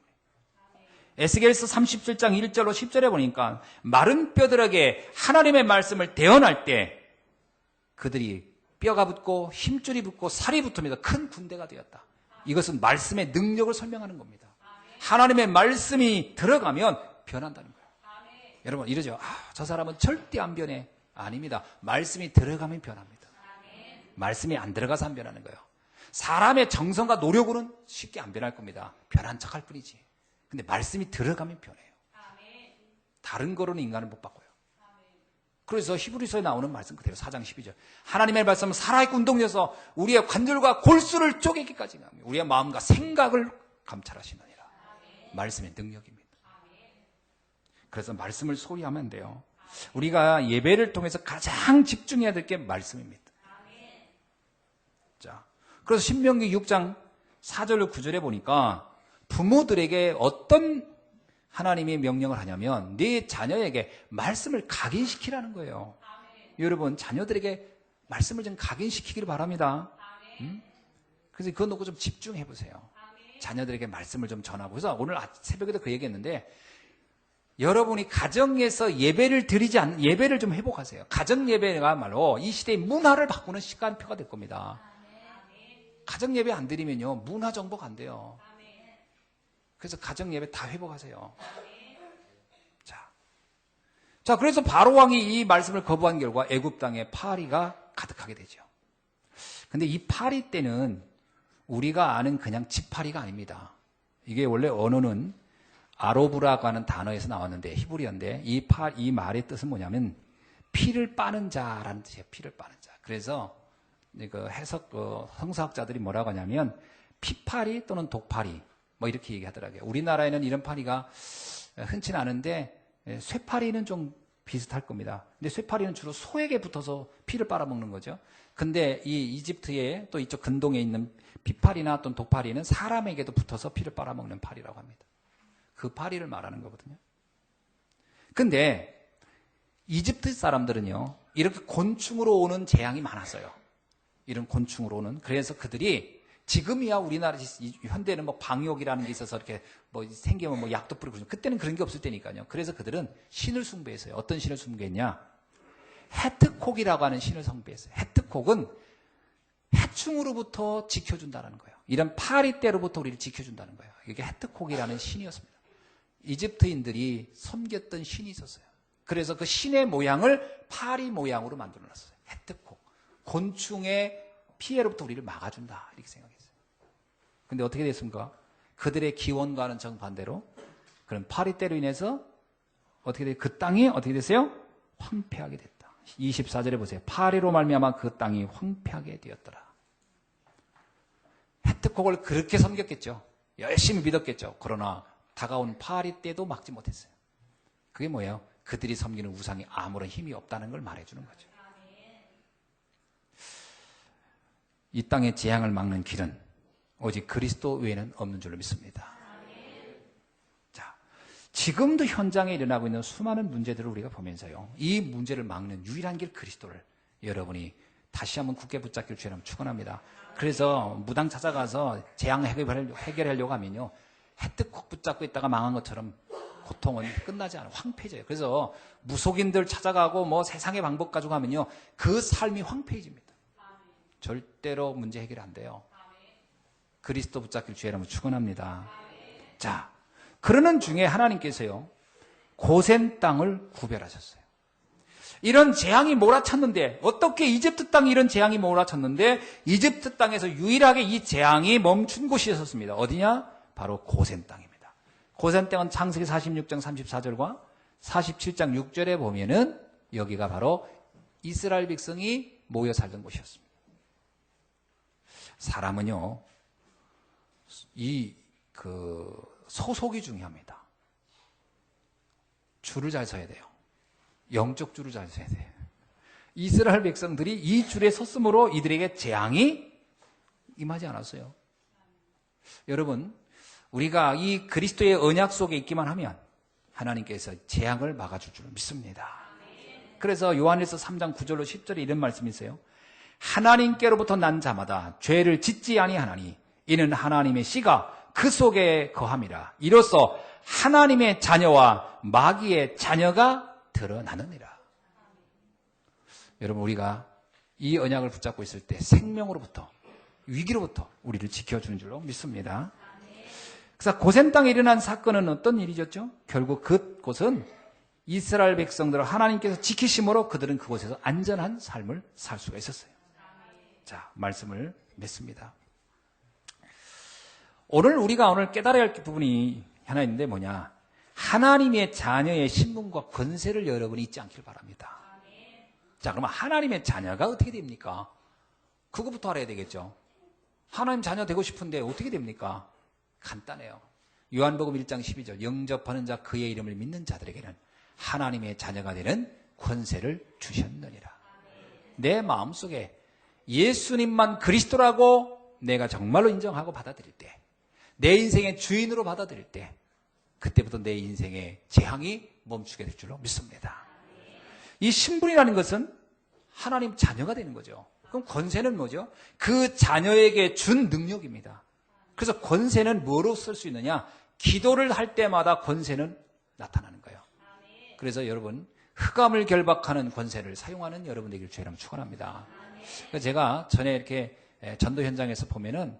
[SPEAKER 1] 에스겔서 37장 1절로 10절에 보니까 마른 뼈들에게 하나님의 말씀을 대언할 때 그들이 뼈가 붙고 힘줄이 붙고 살이 붙으면서 큰 군대가 되었다. 이것은 말씀의 능력을 설명하는 겁니다. 하나님의 말씀이 들어가면 변한다는 거예요. 여러분 이러죠. 저 사람은 절대 안 변해. 아닙니다. 말씀이 들어가면 변합니다. 말씀이 안 들어가서 안 변하는 거예요. 사람의 정성과 노력으로는 쉽게 안 변할 겁니다. 변한 척할 뿐이지. 근데 말씀이 들어가면 변해요. 다른 거로는 인간을 못 바꿔요. 그래서 히브리서에 나오는 말씀 그대로 4장 12절. 하나님의 말씀은 살아있고 운동되어서 우리의 관절과 골수를 쪼개기까지 합니다. 우리의 마음과 생각을 감찰하시느니라. 말씀의 능력입니다. 그래서 말씀을 소홀히 하면 안 돼요. 우리가 예배를 통해서 가장 집중해야 될 게 말씀입니다. 자, 그래서 신명기 6장 4절로 9절에 보니까 부모들에게 어떤 하나님이 명령을 하냐면 네 자녀에게 말씀을 각인시키라는 거예요. 여러분 자녀들에게 말씀을 좀 각인시키기를 바랍니다. 그래서 그거 놓고 좀 집중해 보세요. 자녀들에게 말씀을 좀 전하고. 그래서 오늘 새벽에도 그 얘기했는데 여러분이 가정에서 예배를 예배를 좀 회복하세요. 가정 예배가 말로 이 시대의 문화를 바꾸는 시간표가 될 겁니다. 가정 예배 안 드리면요 문화 정복 안 돼요. 그래서 가정 예배 다 회복하세요. 자, 그래서 바로 왕이 이 말씀을 거부한 결과 애굽 땅에 파리가 가득하게 되죠. 근데 이 파리 때는 우리가 아는 그냥 지파리가 아닙니다. 이게 원래 언어는 아로브라고 하는 단어에서 나왔는데 히브리어인데 이 말의 뜻은 뭐냐면 피를 빠는 자라는 뜻이에요. 피를 빠는 자. 그래서 그 성서학자들이 뭐라고 하냐면 피파리 또는 독파리 뭐 이렇게 얘기하더라고요. 우리나라에는 이런 파리가 흔치는 않은데 쇠파리는 좀 비슷할 겁니다. 근데 쇠파리는 주로 소에게 붙어서 피를 빨아먹는 거죠. 근데 이 이집트에 또 이쪽 근동에 있는 피파리나 또는 독파리는 사람에게도 붙어서 피를 빨아먹는 파리라고 합니다. 그 파리를 말하는 거거든요. 근데 이집트 사람들은요 이렇게 곤충으로 오는 재앙이 많았어요. 이런 곤충으로 오는. 그래서 그들이 지금이야 우리나라 현대는 뭐 방역이라는 게 있어서 이렇게 뭐 생기면 뭐 약도 뿌리고 그때는 그런 게 없을 때니까요. 그래서 그들은 신을 숭배했어요. 어떤 신을 숭배했냐? 헤트콕이라고 하는 신을 숭배했어요. 헤트콕은 해충으로부터 지켜준다는 거예요. 이런 파리 때로부터 우리를 지켜준다는 거예요. 이게 헤트콕이라는 신이었습니다. 이집트인들이 섬겼던 신이 있었어요. 그래서 그 신의 모양을 파리 모양으로 만들어놨어요. 헤트콕. 곤충의 피해로부터 우리를 막아준다 이렇게 생각했어요. 근데 어떻게 됐습니까? 그들의 기원과는 정반대로 그런 파리떼로 인해서 어떻게 돼요? 그 땅이 어떻게 됐어요? 황폐하게 됐다. 24절에 보세요. 파리로 말미암아 그 땅이 황폐하게 되었더라. 헤트콕을 그렇게 섬겼겠죠. 열심히 믿었겠죠. 그러나 다가온 파리떼도 막지 못했어요. 그게 뭐예요? 그들이 섬기는 우상이 아무런 힘이 없다는 걸 말해주는 거죠. 이 땅의 재앙을 막는 길은 오직 그리스도 외에는 없는 줄로 믿습니다. 자, 지금도 현장에 일어나고 있는 수많은 문제들을 우리가 보면서요. 이 문제를 막는 유일한 길 그리스도를 여러분이 다시 한번 굳게 붙잡기를 주님 축원합니다. 그래서 무당 찾아가서 재앙 해결하려고 하면요. 헤트콕 붙잡고 있다가 망한 것처럼 고통은 끝나지 않아요. 황폐해져요. 그래서 무속인들 찾아가고 뭐 세상의 방법 가지고 하면요. 그 삶이 황폐해집니다. 절대로 문제 해결 안 돼요. 그리스도 붙잡기를 주의 이름으로 축원합니다. 자, 그러는 중에 하나님께서요. 고센 땅을 구별하셨어요. 이런 재앙이 몰아쳤는데 어떻게 이집트 땅이 이런 재앙이 몰아쳤는데 이집트 땅에서 유일하게 이 재앙이 멈춘 곳이 있었습니다. 어디냐? 바로 고센 땅입니다. 고센 땅은 창세기 46장 34절과 47장 6절에 보면은 여기가 바로 이스라엘 백성이 모여 살던 곳이었습니다. 사람은요, 소속이 중요합니다. 줄을 잘 서야 돼요. 영적 줄을 잘 서야 돼요. 이스라엘 백성들이 이 줄에 섰으므로 이들에게 재앙이 임하지 않았어요. 여러분, 우리가 이 그리스도의 언약 속에 있기만 하면 하나님께서 재앙을 막아줄 줄 믿습니다. 그래서 요한일서 3장 9절로 10절에 이런 말씀이 있어요. 하나님께로부터 난 자마다 죄를 짓지 아니하나니 이는 하나님의 씨가 그 속에 거함이라. 이로써 하나님의 자녀와 마귀의 자녀가 드러나느니라. 여러분, 우리가 이 언약을 붙잡고 있을 때 생명으로부터 위기로부터 우리를 지켜주는 줄로 믿습니다. 그래서 고센 땅에 일어난 사건은 어떤 일이었죠? 결국 그곳은 이스라엘 백성들을 하나님께서 지키심으로 그들은 그곳에서 안전한 삶을 살 수가 있었어요. 자, 말씀을 맺습니다. 오늘 깨달아야 할 부분이 하나 있는데 뭐냐? 하나님의 자녀의 신분과 권세를 여러분이 잊지 않길 바랍니다. 자, 그러면 하나님의 자녀가 어떻게 됩니까? 그거부터 알아야 되겠죠. 하나님 자녀 되고 싶은데 어떻게 됩니까? 간단해요. 요한복음 1장 12절 영접하는 자 그의 이름을 믿는 자들에게는 하나님의 자녀가 되는 권세를 주셨느니라. 내 마음속에 예수님만 그리스도라고 내가 정말로 인정하고 받아들일 때, 내 인생의 주인으로 받아들일 때, 그때부터 내 인생의 재앙이 멈추게 될 줄로 믿습니다. 이 신분이라는 것은 하나님 자녀가 되는 거죠. 그럼 권세는 뭐죠? 그 자녀에게 준 능력입니다. 그래서 권세는 뭐로 쓸 수 있느냐? 기도를 할 때마다 권세는 나타나는 거예요. 그래서 여러분, 흑암을 결박하는 권세를 사용하는 여러분 되기를 주의 이름으로 축원합니다. 제가 전에 이렇게 전도 현장에서 보면은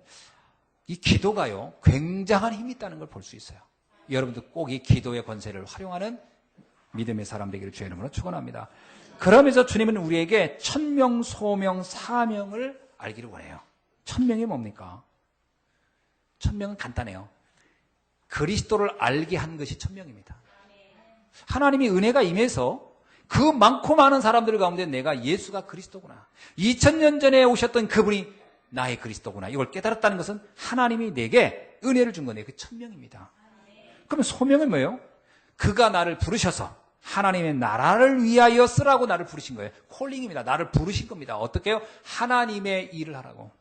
[SPEAKER 1] 이 기도가요, 굉장한 힘이 있다는 걸 볼 수 있어요. 여러분도 꼭 이 기도의 권세를 활용하는 믿음의 사람 되기를 주의 이름으로 축원합니다. 그러면서 주님은 우리에게 천명, 소명, 사명을 알기를 원해요. 천명이 뭡니까? 천명은 간단해요. 그리스도를 알게 한 것이 천명입니다. 하나님이 은혜가 임해서 그 많고 많은 사람들 가운데 내가 예수가 그리스도구나, 2000년 전에 오셨던 그분이 나의 그리스도구나, 이걸 깨달았다는 것은 하나님이 내게 은혜를 준 거네요. 그 천명입니다. 그러면 소명은 뭐예요? 그가 나를 부르셔서 하나님의 나라를 위하여 쓰라고 나를 부르신 거예요. 콜링입니다. 나를 부르신 겁니다. 어떻게 해요? 하나님의 일을 하라고.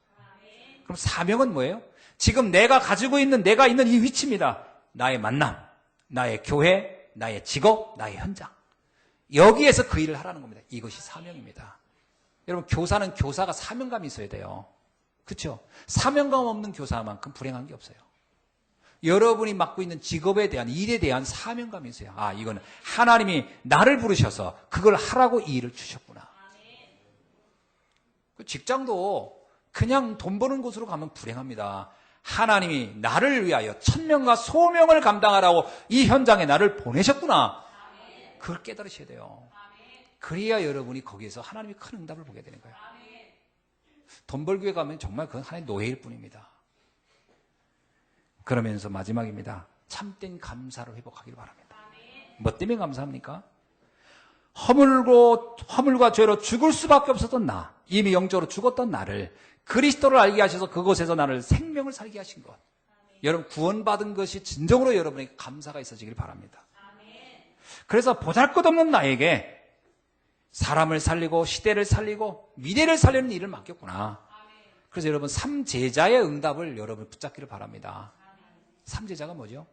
[SPEAKER 1] 그럼 사명은 뭐예요? 지금 내가 가지고 있는, 내가 있는 이 위치입니다. 나의 만남, 나의 교회, 나의 직업, 나의 현장. 여기에서 그 일을 하라는 겁니다. 이것이 사명입니다. 여러분, 교사는 교사가 사명감이 있어야 돼요. 그렇죠? 사명감 없는 교사만큼 불행한 게 없어요. 여러분이 맡고 있는 직업에 대한, 일에 대한 사명감이 있어요. 아, 이거는 하나님이 나를 부르셔서 그걸 하라고 이 일을 주셨구나. 직장도 그냥 돈 버는 곳으로 가면 불행합니다. 하나님이 나를 위하여 천명과 소명을 감당하라고 이 현장에 나를 보내셨구나. 그걸 깨달으셔야 돼요. 그래야 여러분이 거기에서 하나님이 큰 응답을 보게 되는 거예요. 돈 벌기 위해 가면 정말 그건 하나의 노예일 뿐입니다. 그러면서 마지막입니다. 참된 감사로 회복하기를 바랍니다. 뭐 때문에 감사합니까? 허물과 죄로 죽을 수밖에 없었던 나, 이미 영적으로 죽었던 나를 그리스도를 알게 하셔서 그곳에서 나를 생명을 살게 하신 것. 여러분, 구원받은 것이 진정으로 여러분에게 감사가 있어지길 바랍니다. 그래서 보잘것없는 나에게 사람을 살리고 시대를 살리고 미래를 살리는 일을 맡겼구나. 그래서 여러분, 3제자의 응답을 여러분 붙잡기를 바랍니다. 3제자가 뭐죠?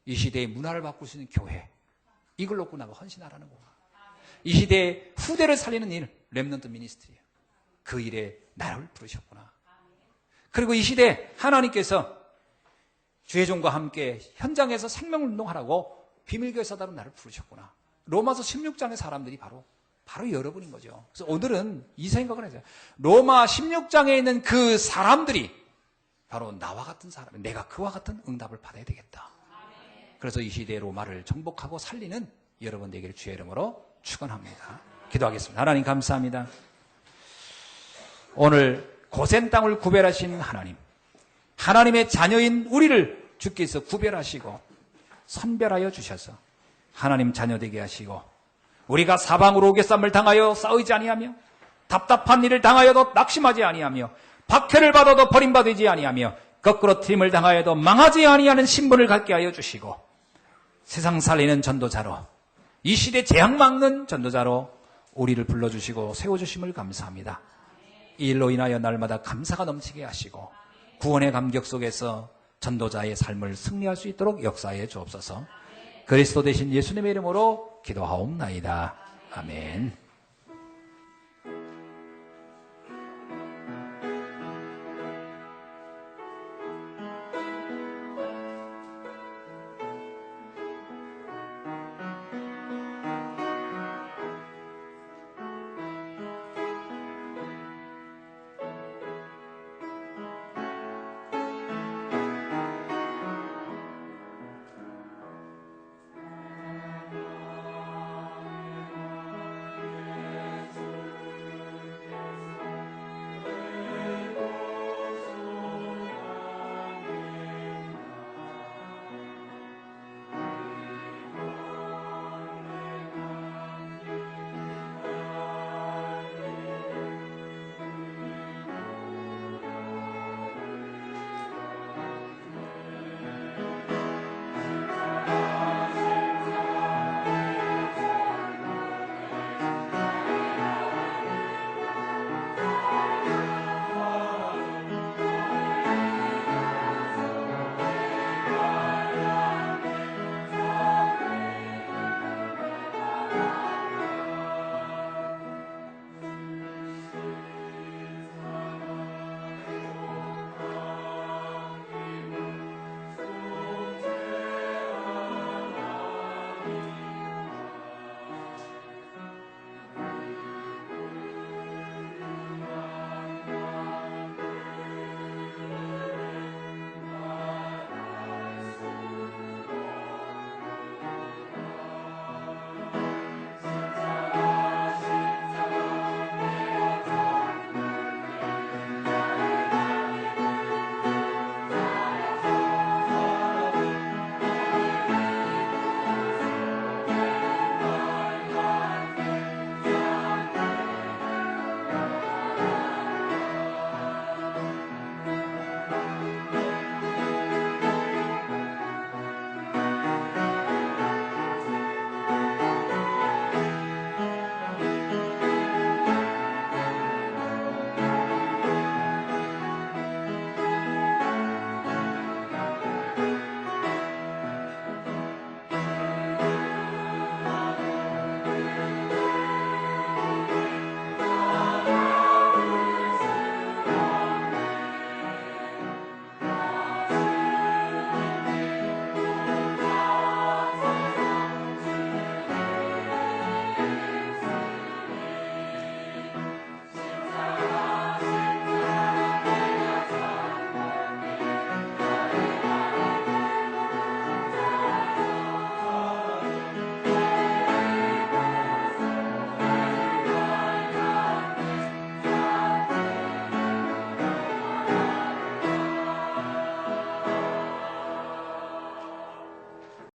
[SPEAKER 1] 이 시대의 문화를 바꿀 수 있는 교회, 이걸 놓고 나가 헌신하라는 거구나. 이 시대의 후대를 살리는 일, 렘넌트 미니스트리예요. 그 일에 나를 부르셨구나. 그리고 이 시대에 하나님께서 주의 종과 함께 현장에서 생명운동하라고 비밀교회 사단으로 나를 부르셨구나. 로마서 16장의 사람들이 바로 여러분인 거죠. 그래서 오늘은 이 생각을 해요. 로마 16장에 있는 그 사람들이 바로 나와 같은 사람, 내가 그와 같은 응답을 받아야 되겠다. 그래서 이 시대의 로마를 정복하고 살리는 여러분 되기를 주의 이름으로 축원합니다. 기도하겠습니다. 하나님 감사합니다. 오늘 고센 땅을 구별하신 하나님, 하나님의 자녀인 우리를 주께서 구별하시고 선별하여 주셔서 하나님 자녀 되게 하시고, 우리가 사방으로 오개쌈을 당하여 싸우지 아니하며 답답한 일을 당하여도 낙심하지 아니하며 박해를 받아도 버림받지 아니하며 거꾸로 트림을 당하여도 망하지 아니하는 신분을 갖게 하여 주시고, 세상 살리는 전도자로, 이 시대 재앙 막는 전도자로 우리를 불러주시고 세워주심을 감사합니다. 이 일로 인하여 날마다 감사가 넘치게 하시고 구원의 감격 속에서 전도자의 삶을 승리할 수 있도록 역사해 주옵소서. 그리스도 되신 예수님의 이름으로 기도하옵나이다. 아멘.